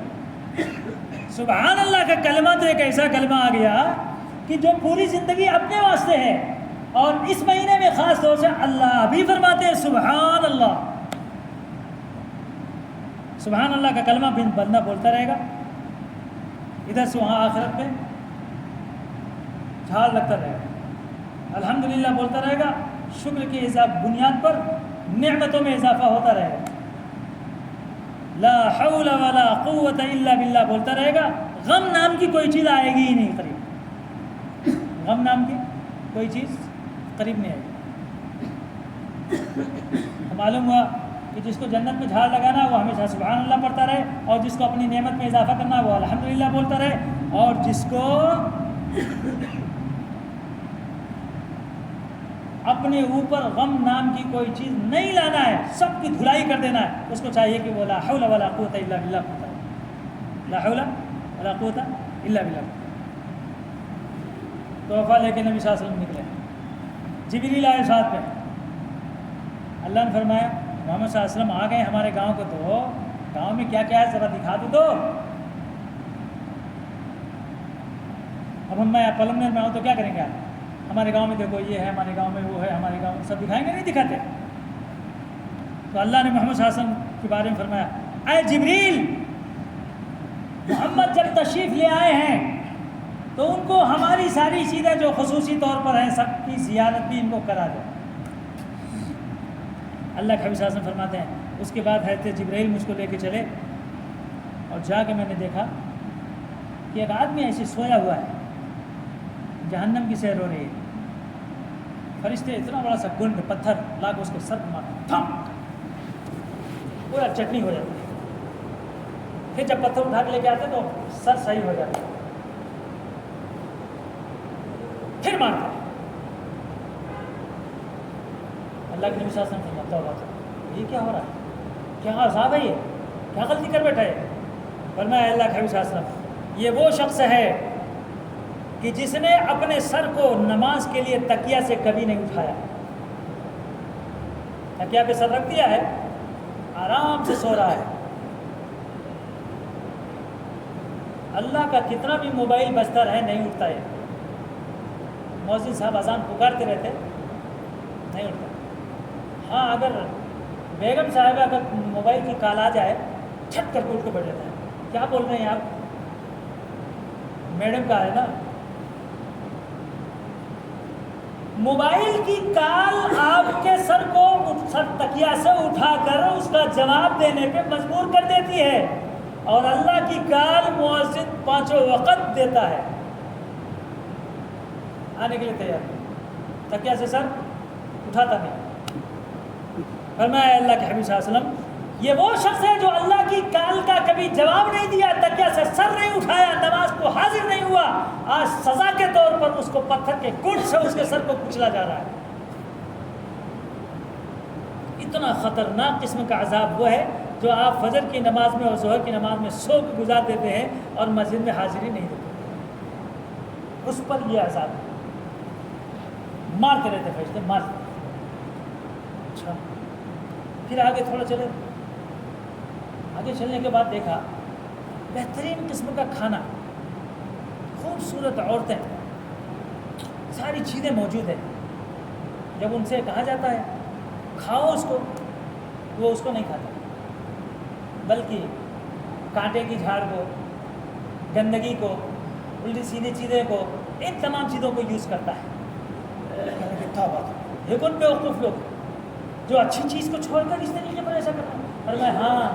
سبحان اللہ کا کلمہ تو ایک ایسا کلمہ آ گیا کہ جو پوری زندگی اپنے واسطے ہے، اور اس مہینے میں خاص طور سے اللہ بھی فرماتے ہیں سبحان اللہ۔ سبحان اللہ کا کلمہ بندہ بولتا رہے گا، ادھر سے وہاں آخرت میں جھاڑ لگتا رہے گا، الحمدللہ بولتا رہے گا، شکر کی بنیاد پر نعمتوں میں اضافہ ہوتا رہے گا، لا حول ولا قوت الا باللہ بولتا رہے گا، غم نام کی کوئی چیز آئے گی ہی نہیں قریب، غم نام کی کوئی چیز قریب نہیں آئے گی۔ معلوم ہوا کہ جس کو جنت میں جھاڑ لگانا وہ ہمیشہ سبحان اللہ پڑھتا رہے، اور جس کو اپنی نعمت میں اضافہ کرنا وہ الحمدللہ بولتا رہے، اور جس کو اپنے اوپر غم نام کی کوئی چیز نہیں لانا ہے، سب کی دھلائی کر دینا ہے، اس کو چاہیے کہ وہ لا حول ولا قوت الا باللہ پڑھتا ہے، لا حول ولا قوت الا باللہ۔ تحفہ لے کے نبی صلی اللہ علیہ وسلم نکلے، جبریل آئے ساتھ پہ، اللہ نے فرمایا محمد صلی اللہ علیہ وسلم آ گئے ہمارے گاؤں کو، تو گاؤں میں کیا کیا ہے ذرا دکھا دو تو، اب ہم میں پلنگر میں ہوں تو کیا کریں گے آپ؟ ہمارے گاؤں میں دیکھو یہ ہے، ہمارے گاؤں میں وہ ہے، ہمارے گاؤں میں سب دکھائیں گے نہیں؟ دکھاتے تو اللہ نے محمد صلی اللہ علیہ وسلم کے بارے میں فرمایا، اے جبریل، محمد جب تشریف لے آئے ہیں تو ان کو ہماری ساری چیزیں جو خصوصی طور پر ہیں سب کی زیارت بھی ان کو کرا دیں۔ اللہ کے حبیب صلی اللہ علیہ وسلم فرماتے ہیں اس کے بعد حضرت جبرائیل مجھ کو لے کے چلے اور جا کے میں نے دیکھا کہ ایک آدمی ایسے سویا ہوا ہے، جہنم کی سیر ہو رہی ہے، فرشتے اتنا بڑا سا گنڈ پتھر لا کے اس کے سر مارا، تھم پورا چٹنی ہو جاتا ہے۔ پھر جب پتھر اٹھا کے لے کے آتے تو سر صحیح ہو جاتا ہے، پھر مارتا ہے۔ اللہ کے نبی صلی اللہ علیہ وسلم فرماتا ہوگا یہ کیا ہو رہا ہے، کیا عذاب ہے، یہ کیا غلطی کر بیٹھا ہے؟ فرمایا اللہ کے نبی صلی اللہ علیہ وسلم یہ وہ شخص ہے کہ جس نے اپنے سر کو نماز کے لیے تکیہ سے کبھی نہیں اٹھایا، تکیہ پہ سر رکھ دیا ہے، آرام سے سو رہا ہے۔ اللہ کا کتنا بھی موبائل بجتا رہے نہیں اٹھتا ہے، مؤذن صاحب اذان پکارتے رہتے نہیں اٹھتا۔ ہاں اگر بیگم صاحبہ اگر موبائل کی کال آ جائے چھٹ کر کے اٹھ کے بیٹھ جاتا ہے، کیا بول رہے ہیں آپ، میڈم کا ہے نا۔ موبائل کی کال آپ کے سر کو تکیہ سے اٹھا کر اس کا جواب دینے پہ مجبور کر دیتی ہے، اور اللہ کی کال مؤذن 5 وقت دیتا ہے، آنے کے لیے تیار، تکیہ سے سر اٹھاتا نہیں۔ فرمایا اللہ کے حبیب صلی اللہ علیہ وسلم یہ وہ شخص ہے جو اللہ کی کال کا کبھی جواب نہیں دیا، تکیہ سے سر نہیں اٹھایا، نماز کو حاضر نہیں ہوا، آج سزا کے طور پر اس کو پتھر کے گھوٹ سے اس کے سر کو کچلا جا رہا ہے۔ اتنا خطرناک قسم کا عذاب وہ ہے جو آپ فجر کی نماز میں اور ظہر کی نماز میں سو کے گزار دیتے ہیں اور مسجد میں حاضری نہیں دیتے، اس پر یہ عذاب ہے۔ مارتے رہتے فرشتے، مارتے۔ اچھا پھر آگے تھوڑا چلے، آگے چلنے کے بعد دیکھا بہترین قسم کا کھانا، خوبصورت عورتیں، ساری چیزیں موجود ہیں۔ جب ان سے کہا جاتا ہے کھاؤ اس کو، وہ اس کو نہیں کھاتا، بلکہ کانٹے کی جھاڑ کو، گندگی کو، الٹی سیدھی چیزیں کو، ان تمام چیزوں کو یوز کرتا ہے۔ یہ کون بیوقوف لوگ جو اچھی چیز کو چھوڑ کر اس طریقے پر ایسا کرتا ہے؟ فرمایا ہاں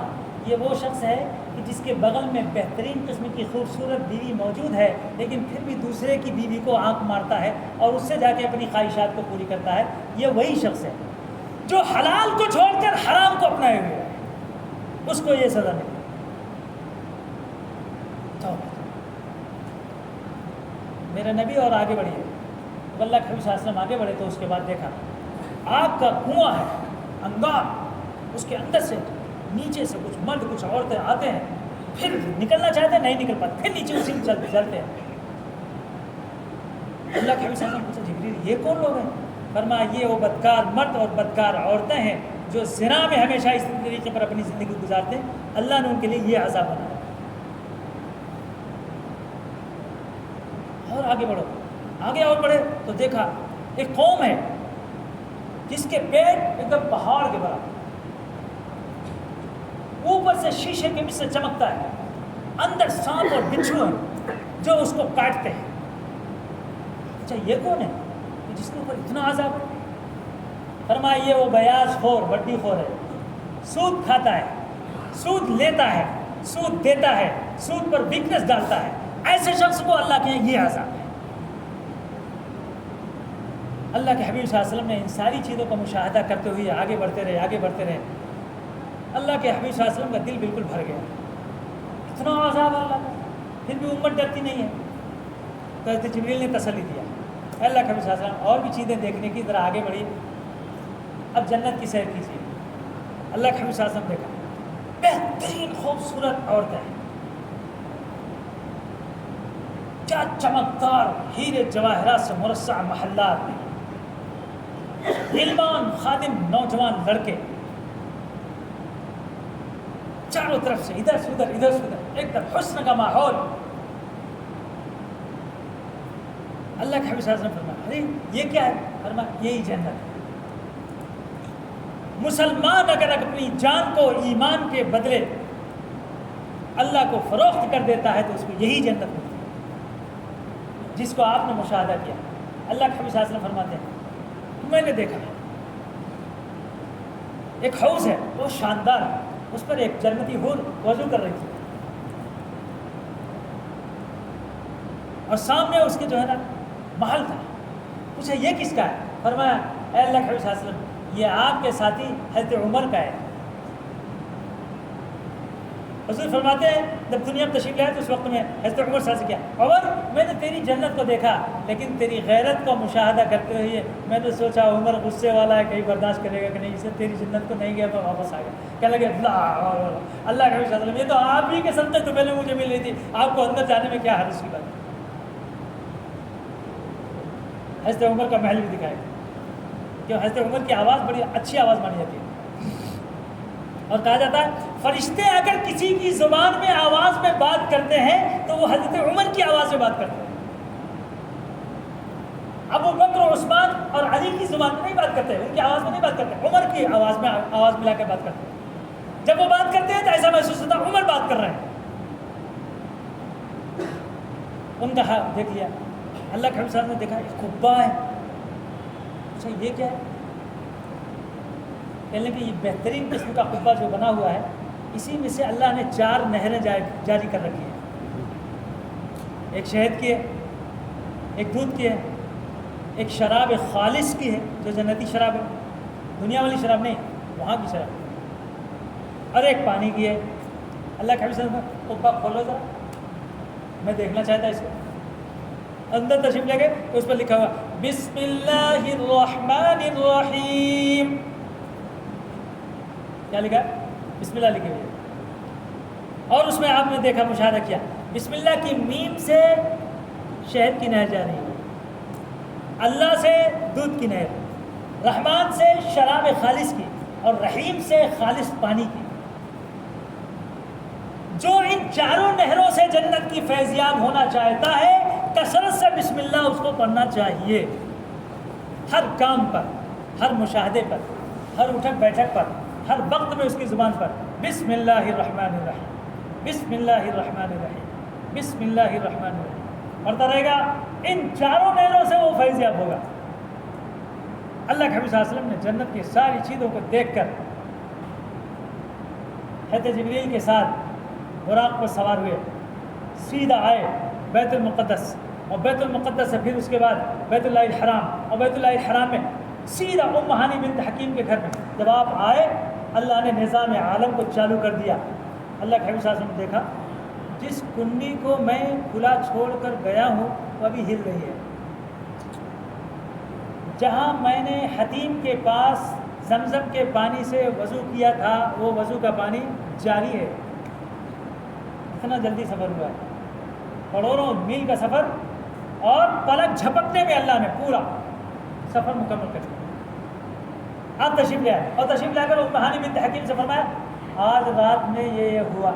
یہ وہ شخص ہے کہ جس کے بغل میں بہترین قسم کی خوبصورت بیوی موجود ہے، لیکن پھر بھی دوسرے کی بیوی کو آنکھ مارتا ہے اور اس سے جا کے اپنی خواہشات کو پوری کرتا ہے۔ یہ وہی شخص ہے جو حلال کو چھوڑ کر حرام کو اپنائے ہوئے ہے، اس کو یہ سزا ملے۔ میرے نبی اور آگے بڑھیے، اللہ کے حبیب صلی اللہ علیہ وسلم آگے بڑھے تو اس کے بعد دیکھا آگ کا کنواں ہے، انگار، اس کے اندر سے نیچے سے کچھ مرد کچھ عورتیں آتے ہیں، پھر نکلنا چاہتے ہیں نہیں نکل پاتے، پھر نیچے اسی میں جلتے ہیں۔ اللہ کے حبیب صلی اللہ علیہ وسلم پوچھا جبریل یہ کون لوگ ہیں؟ فرمایا یہ وہ بدکار مرد اور بدکار عورتیں ہیں جو زنا میں ہمیشہ اس طریقے پر اپنی زندگی گزارتے ہیں، اللہ نے ان کے لیے یہ عذاب بنایا۔ اور آگے بڑھو، آگے اور بڑھے تو دیکھا ایک قوم ہے جس کے پیٹ ایک دم پہاڑ کے برابر، اوپر سے شیشے کے مثل چمکتا ہے، اندر سانپ اور بچھو ہیں جو اس کو کاٹتے ہیں۔ اچھا یہ کون ہے کہ جس کے اوپر اتنا عذاب ہے؟ فرمایا یہ وہ بیاض خور، وڈی خور ہے، سود کھاتا ہے، سود لیتا ہے، سود دیتا ہے، سود پر ویکنس ڈالتا ہے، ایسے شخص کو اللہ کے یہ عذاب ہے۔ اللہ کے حبیب صلی اللہ علیہ وسلم نے ان ساری چیزوں کا مشاہدہ کرتے ہوئے آگے بڑھتے رہے، آگے بڑھتے رہے۔ اللہ کے حبیب صلی اللہ علیہ وسلم کا دل بالکل بھر گیا، اتنا عذاب اللہ کا، پھر بھی امت ڈرتی نہیں ہے۔ تو حضرت جبریل نے تسلی دیا، اللہ کے حبیب صلی اللہ علیہ وسلم اور بھی چیزیں دیکھنے کی، ذرا آگے بڑھی، اب جنت کی سیر کیجیے۔ اللہ کے حبیب صلی اللہ علیہ وسلم دیکھا بہترین خوبصورت عورتیں، کیا چمکدار ہیرے جواہرات سے مرصع محلات میں، غلمان خادم نوجوان لڑکے، چاروں طرف سے ادھر سے ادھر ادھر سے ادھر، ایک دم حسن کا ماحول۔ اللہ کے حبیب صلی اللہ علیہ وسلم فرمایا ارے یہ کیا ہے؟ فرمایا یہی جنت ہے، مسلمان اگر اپنی جان کو ایمان کے بدلے اللہ کو فروخت کر دیتا ہے تو اس کو یہی جنت ملتی ہے جس کو آپ نے مشاہدہ کیا۔ اللہ کے نبی صلی اللہ علیہ وسلم فرماتے ہیں میں نے دیکھا ایک حوض ہے وہ شاندار، اس پر ایک جنتی حور وضو کر رہی تھی اور سامنے اس کے جو ہے نا محل تھا۔ پوچھا یہ کس کا ہے؟ فرمایا اے اللہ کے نبی صلی اللہ علیہ وسلم یہ آپ کے ساتھی حضرت عمر کا ہے۔ حضور فرماتے ہیں جب دنیا میں تشریف لائے تو اس وقت میں حضرت عمر صاحب سے کیا عمر میں نے تیری جنت کو دیکھا لیکن تیری غیرت کو مشاہدہ کرتے ہوئے میں نے سوچا عمر غصے والا ہے کہیں برداشت کرے گا کہ نہیں، اسے تیری جنت کو نہیں گیا میں واپس آ گیا۔ کہنے لگے اللہ کے نبی صلی اللہ علیہ وسلم یہ تو آپ ہی کے صدقے تو پہلے مجھے مل رہی تھی، آپ کو اندر جانے میں کیا حرج کی بات ہے۔ حضرت عمر کا محل بھی دکھائے کہ حضرت عمر کی آواز بڑی اچھی آواز مانی جاتی ہے اور کہا جاتا ہے فرشتے اگر کسی کی زبان میں آواز میں بات کرتے ہیں تو وہ حضرت عمر کی آواز میں بات کرتے ہیں۔ ابو بکر و عثمان اور علی کی زبان میں نہیں بات کرتے، ان کی آواز میں نہیں بات کرتے، عمر کی آواز میں آواز ملا کے بات کرتے ہیں۔ جب وہ بات کرتے ہیں تو ایسا محسوس ہوتا ہے عمر بات کر رہے ہیں۔ ان کا حال دیکھ لیا، اللہ کے حبیب نے دیکھا ایک قبہ ہے، اچھا یہ کیا ہے؟ کہنے کہ یہ بہترین قسم کا قبہ جو بنا ہوا ہے اسی میں سے اللہ نے 4 نہریں جاری کر رکھی ہیں، ایک شہد کی ہے، ایک دودھ کی ہے، ایک شراب خالص کی ہے جو جنتی شراب ہے، دنیا والی شراب نہیں وہاں کی شراب، اور ایک پانی کی ہے۔ اللہ کے حبیب قبہ کھولو ذرا، میں دیکھنا چاہتا اس کو۔ اندر تشریف لے گئے تو اس پر لکھا ہوا بسم اللہ الرحمن الرحیم، کیا لکھا ہے؟ بسم اللہ لکھے ہوئے، اور اس میں آپ نے دیکھا مشاہدہ کیا بسم اللہ کی میم سے شہد کی نہر جا رہی ہے، اللہ سے دودھ کی نہر، رحمان سے شراب خالص کی، اور رحیم سے خالص پانی کی۔ جو ان 4 نہروں سے جنت کی فیضیاب ہونا چاہتا ہے کثرت سے بسم اللہ اس کو پڑھنا چاہیے، ہر کام پر، ہر مشاہدے پر، ہر اٹھک بیٹھک پر، ہر وقت میں اس کی زبان پر بسم اللہ الرحمن الرحیم، بسم اللہ الرحمن الرحیم، بسم اللہ الرحمن الرحیم پڑھتا رہے گا، ان 4 نہروں سے وہ فیضیاب ہوگا۔ اللہ کے حبیب صلی اللہ علیہ وسلم نے جنت کی ساری چیزوں کو دیکھ کر حضرت جبریل کے ساتھ براق پر سوار ہوئے، سیدھا آئے بیت المقدس، اور بیت المقدس سے پھر اس کے بعد بیت اللہ الحرام، اور بیت اللہ الحرام میں سیدھا ام ہانی بنت حکیم کے گھر میں جب آپ آئے اللہ نے نظام عالم کو چالو کر دیا۔ اللہ کے حبیب صلی اللہ علیہ وسلم نے دیکھا جس کنی کو میں کھلا چھوڑ کر گیا ہوں وہ ابھی ہل رہی ہے، جہاں میں نے حتیم کے پاس زمزم کے پانی سے وضو کیا تھا وہ وضو کا پانی جاری ہے۔ اتنا جلدی سفر ہوا ہے، کروڑوں میل کا سفر، اور پلک جھپکنے میں اللہ نے پورا سفر مکمل کر دیا۔ آپ تشریف لے آئے، اور تشریف لا کر ام ہانی بنت حکیم سے فرمایا آج رات میں یہ ہوا،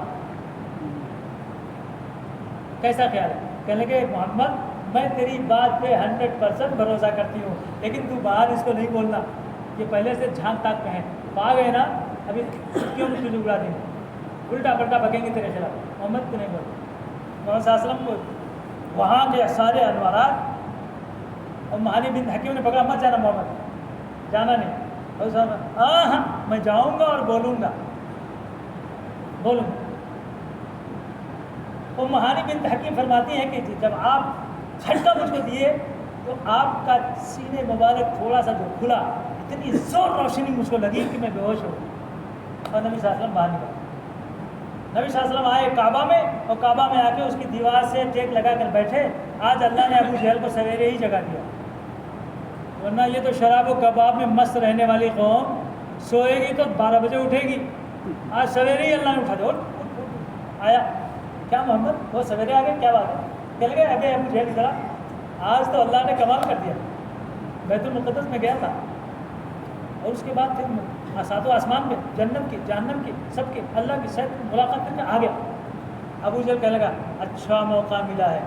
کیسا خیال ہے؟ کہنے لگے محمد میں تیری بات پہ 100% بھروسہ کرتی ہوں، لیکن تو باہر اس کو نہیں بولنا، یہ پہلے سے جھانک تاک پہ ہیں، آ گئے نا ابھی کیوں نہیں تجھے اڑا دیں گے، الٹا پلٹا بکیں گے تیرے خلاف۔ محمد کو نہیں بولنا۔ محمد صلی اللہ علیہ وسلم کو وہاں کے سارے انوارات، اور مہانی بنت حکیم نے پکڑا مت جانا محمد، جانا نہیں۔ اور صاحب ہاں میں جاؤں گا اور بولوں گا۔ وہ مہانی بنت حکیم فرماتی ہیں کہ جب آپ جھٹکا مجھ کو دیے تو آپ کا سینے مبارک تھوڑا سا جو کھلا، اتنی زور روشنی مجھ کو لگی کہ میں بے ہوش ہو گئی، اور نبی صلی اللہ علیہ وسلم باہر نکلا۔ نبی صلی اللہ علیہ وسلم آئے کعبہ میں، اور کعبہ میں آ کے اس کی دیوار سے ٹیک لگا کر بیٹھے۔ آج اللہ نے ابو جہل کو سویرے ہی جگا دیا، ورنہ یہ تو شراب و کباب میں مست رہنے والی قوم سوئے گی تو 12 بجے اٹھے گی، آج سویرے ہی اللہ نے اٹھا دیا۔ آیا کیا محمد وہ سویرے آ گئے، کیا بات ہے؟ چل گئے ابھی ابو جہل کی طرح۔ آج تو اللہ نے کمال کر دیا، بیت المقدس میں گیا تھا، اور اس کے بعد پھر ساتوں آسمان میں جنت کی جہنم کی سب کی اللہ کی ساتھ ملاقات کر کے آ گیا۔ ابو جہل کہنے لگا اچھا موقع ملا ہے،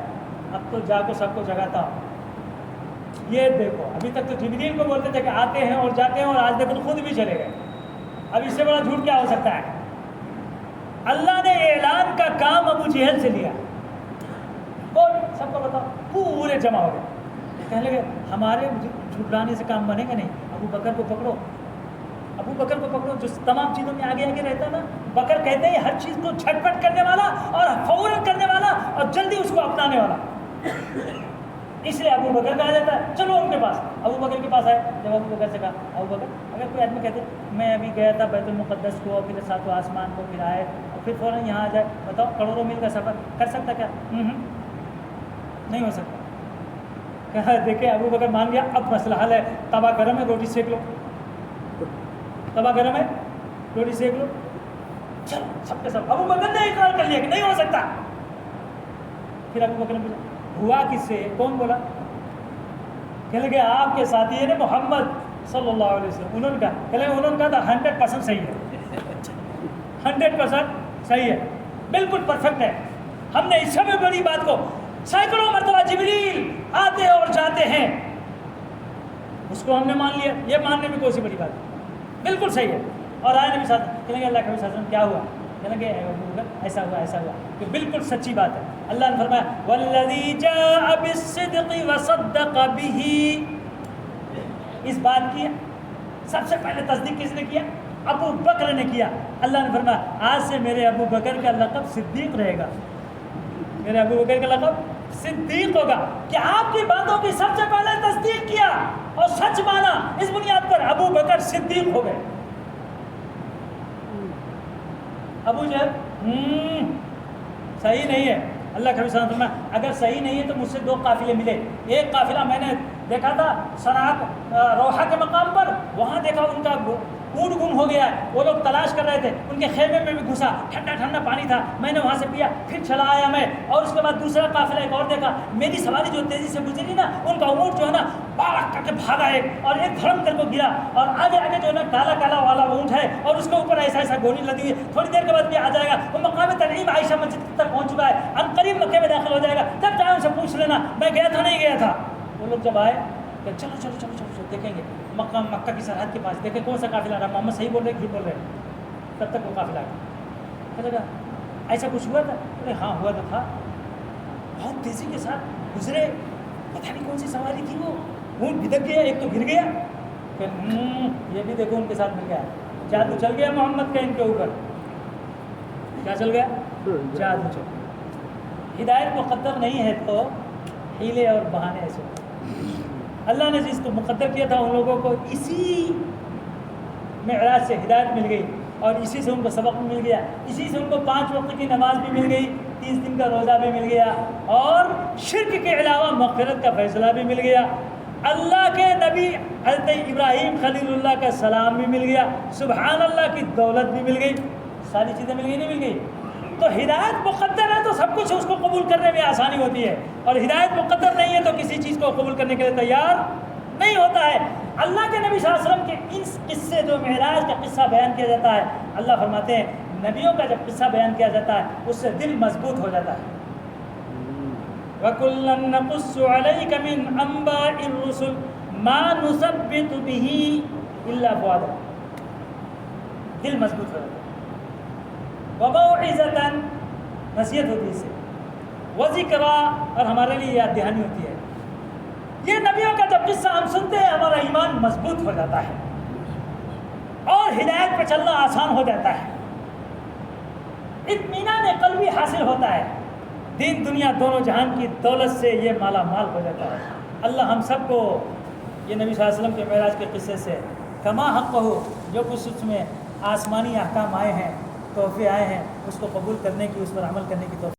اب تو جا کو سب کو جگاتا ہوں۔ یہ دیکھو ابھی تک تو جبریل کو بولتے تھے کہ آتے ہیں اور جاتے ہیں، اور آج دیکھو تو خود بھی چلے گئے۔ اب اس سے بڑا جھوٹ کیا ہو سکتا ہے؟ اللہ نے اعلان کا کام ابو جہل سے لیا اور سب کو بتاؤ، پورے جمع ہو گئے، کہنے لگے ہمارے جھٹلانے سے کام بنے گا نہیں، ابو بکر کو پکڑو، ابو بکر کو پکڑو جو تمام چیزوں میں آگے آگے رہتا نا۔ بکر کہتے ہیں ہر چیز کو جھٹپٹ کرنے والا اور فوراً کرنے والا اور جلدی اس کو اپنانے والا، اس لیے ابو بکر کہا جاتا ہے۔ چلو ان کے پاس، ابو بکر کے پاس آئے، جب ابو بکر سے کہا ابو بکر، اگر کوئی آدمی کہتے میں ابھی گیا تھا بیت المقدس کو، پھر ساتواں آسمان کو، پھر آئے اور پھر فوراً یہاں آ جائے، بتاؤ کروڑوں میل کا سفر کر سکتا کیا؟ نہیں ہو سکتا۔ کہا دیکھیں ابو بکر مان گیا، اب مسئلہ حل ہے، توا گرم ہے روٹی سیک لو، توا گرم ہے روٹی سیک لو، چل سب کے سب۔ ابو بکر نے اقرار کر لیا کہ نہیں ہو سکتا۔ پھر ابو بکر نے پوچھا ہوا کس سے؟ کون بولا؟ کہنے لگے آپ کے ساتھی ہے محمد صلی اللہ علیہ وسلم، انہوں نے کہا، انہوں نے کہا تھا 100% صحیح ہے، 100% صحیح ہے، بالکل پرفیکٹ ہے۔ ہم نے اس سے بھی بڑی بات کو سینکڑوں مرتبہ جبریل آتے اور جاتے ہیں، اس کو ہم نے مان لیا، یہ ماننے میں کوئی سی بڑی بات نہیں، بالکل صحیح ہے۔ اور آئے نبی صاحب کہیں گے اللہ کے نبی صلی اللہ علیہ وسلم کیا ہوا؟ کہیں گے ایسا ہوا ایسا ہوا، کہ بالکل سچی بات ہے۔ اللہ نے فرمایا والذی جاء بالصدق وصدق به، اس بات کی سب سے پہلے تصدیق کس نے کیا؟ ابو بکر نے کیا۔ اللہ نے فرمایا آج سے میرے ابو بکر کا لقب صدیق رہے گا، میرے ابو بکر کا لقب صدیق ہوگا، کہ آپ کی باتوں کی سب سے پہلے تصدیق کیا اور سچ مانا، اس بنیاد پر ابو بکر صدیق ہو گئے۔ ابو جہل صحیح نہیں ہے، اللہ کے رسول نے اگر صحیح نہیں ہے تو مجھ سے 2 قافلے ملے، ایک قافلہ میں نے دیکھا تھا سنعت روحہ کے مقام پر، وہاں دیکھا ان کا اونٹ گم ہو گیا ہے، وہ لوگ تلاش کر رہے تھے، ان کے خیمے میں بھی گھسا، ٹھنڈا ٹھنڈا پانی تھا، میں نے وہاں سے پیا، پھر چلا آیا میں، اور اس کے بعد دوسرا قافلہ ایک اور دیکھا، میری سواری جو تیزی سے گزری نا، ان کا اونٹ جو ہے نا بارک کر کے بھاگا ایک، اور ایک دھڑم کر کو گرا، اور آگے آگے جو ہے نا کالا کالا والا اونٹ ہے، اور اس کے اوپر ایسا ایسا گونی لگی ہوئی ہے، تھوڑی دیر کے بعد بھی آ جائے گا، وہ مقام تنعیم عائشہ مسجد تک پہنچ چکا ہے، ان قریب مکے میں داخل ہو جائے گا، جب چاہے ان سے پوچھ لینا میں گیا تھا نہیں گیا تھا۔ وہ لوگ جب آئے کہ چلو چلو چلو چلو چلو دیکھیں گے مکہ کی سرحد کے پاس، دیکھیں کون سا قافلہ آ رہا، محمد صحیح بول رہے ہیں جھوٹ بول رہے ہیں، تب تک وہ قافلہ آ گیا۔ کہنے لگا ایسا کچھ ہوا تھا؟ ارے ہاں ہوا تو تھا، بہت تیزی کے ساتھ گزرے، پتہ نہیں کون سی سواری تھی، وہ اونٹ بھدک گیا، ایک تو گر گیا، کہ یہ بھی دیکھو ان کے ساتھ مل گیا، جادو چل گیا محمد کا ان کے اوپر، کیا چل گیا؟ جادو چل گیا۔ ہدایت مقدر نہیں ہے تو ہیلے اور بہانے ایسے، اللہ نے جس کو مقدر کیا تھا ان لوگوں کو اسی معراج سے ہدایت مل گئی، اور اسی سے ان کو سبق بھی مل گیا، اسی سے ان کو 5 وقت کی نماز بھی مل گئی، 30 دن کا روزہ بھی مل گیا، اور شرک کے علاوہ مغفرت کا فیصلہ بھی مل گیا، اللہ کے نبی حضرت ابراہیم خلیل اللہ کا سلام بھی مل گیا، سبحان اللہ کی دولت بھی مل گئی، ساری چیزیں مل گئی نہیں مل گئی؟ تو ہدایت مقدر ہے تو سب کچھ اس کو قبول کرنے میں آسانی ہوتی ہے، اور ہدایت مقدر نہیں ہے تو کسی چیز کو قبول کرنے کے لیے تیار نہیں ہوتا ہے۔ اللہ کے نبی صلی اللہ علیہ وسلم کے ان قصے جو معراج کا قصہ بیان کیا جاتا ہے، اللہ فرماتے ہیں نبیوں کا جب قصہ بیان کیا جاتا ہے اس سے دل مضبوط ہو جاتا ہے۔ وَكُلًّا نَقُصُّ عَلَيْكَ مِنْ أَنْبَاءِ الرُّسُلِ مَا نُثَبِّتُ بِهِ إِلَّا فُؤَادَكَ، دل مضبوط ہو جاتا ہے۔ وَمَوْعِظَةً، نصیحت ہوتی ہے اس سے، وَذِكْرَىٰ، اور ہمارے لیے یاد دہانی ہوتی ہے۔ یہ نبیوں کا جب قصہ ہم سنتے ہیں ہمارا ایمان مضبوط ہو جاتا ہے اور ہدایت پہ چلنا آسان ہو جاتا ہے، اطمینان قلبی حاصل ہوتا ہے، دین دنیا دونوں جہان کی دولت سے یہ مالا مال ہو جاتا ہے۔ اللہ ہم سب کو یہ نبی صلی اللہ علیہ وسلم کے معراج کے قصے سے کما حق ہو، جو کچھ اس میں آسمانی احکام آئے ہیں، تحفے آئے ہیں، اس کو قبول کرنے کی، اس پر عمل کرنے کی توفیق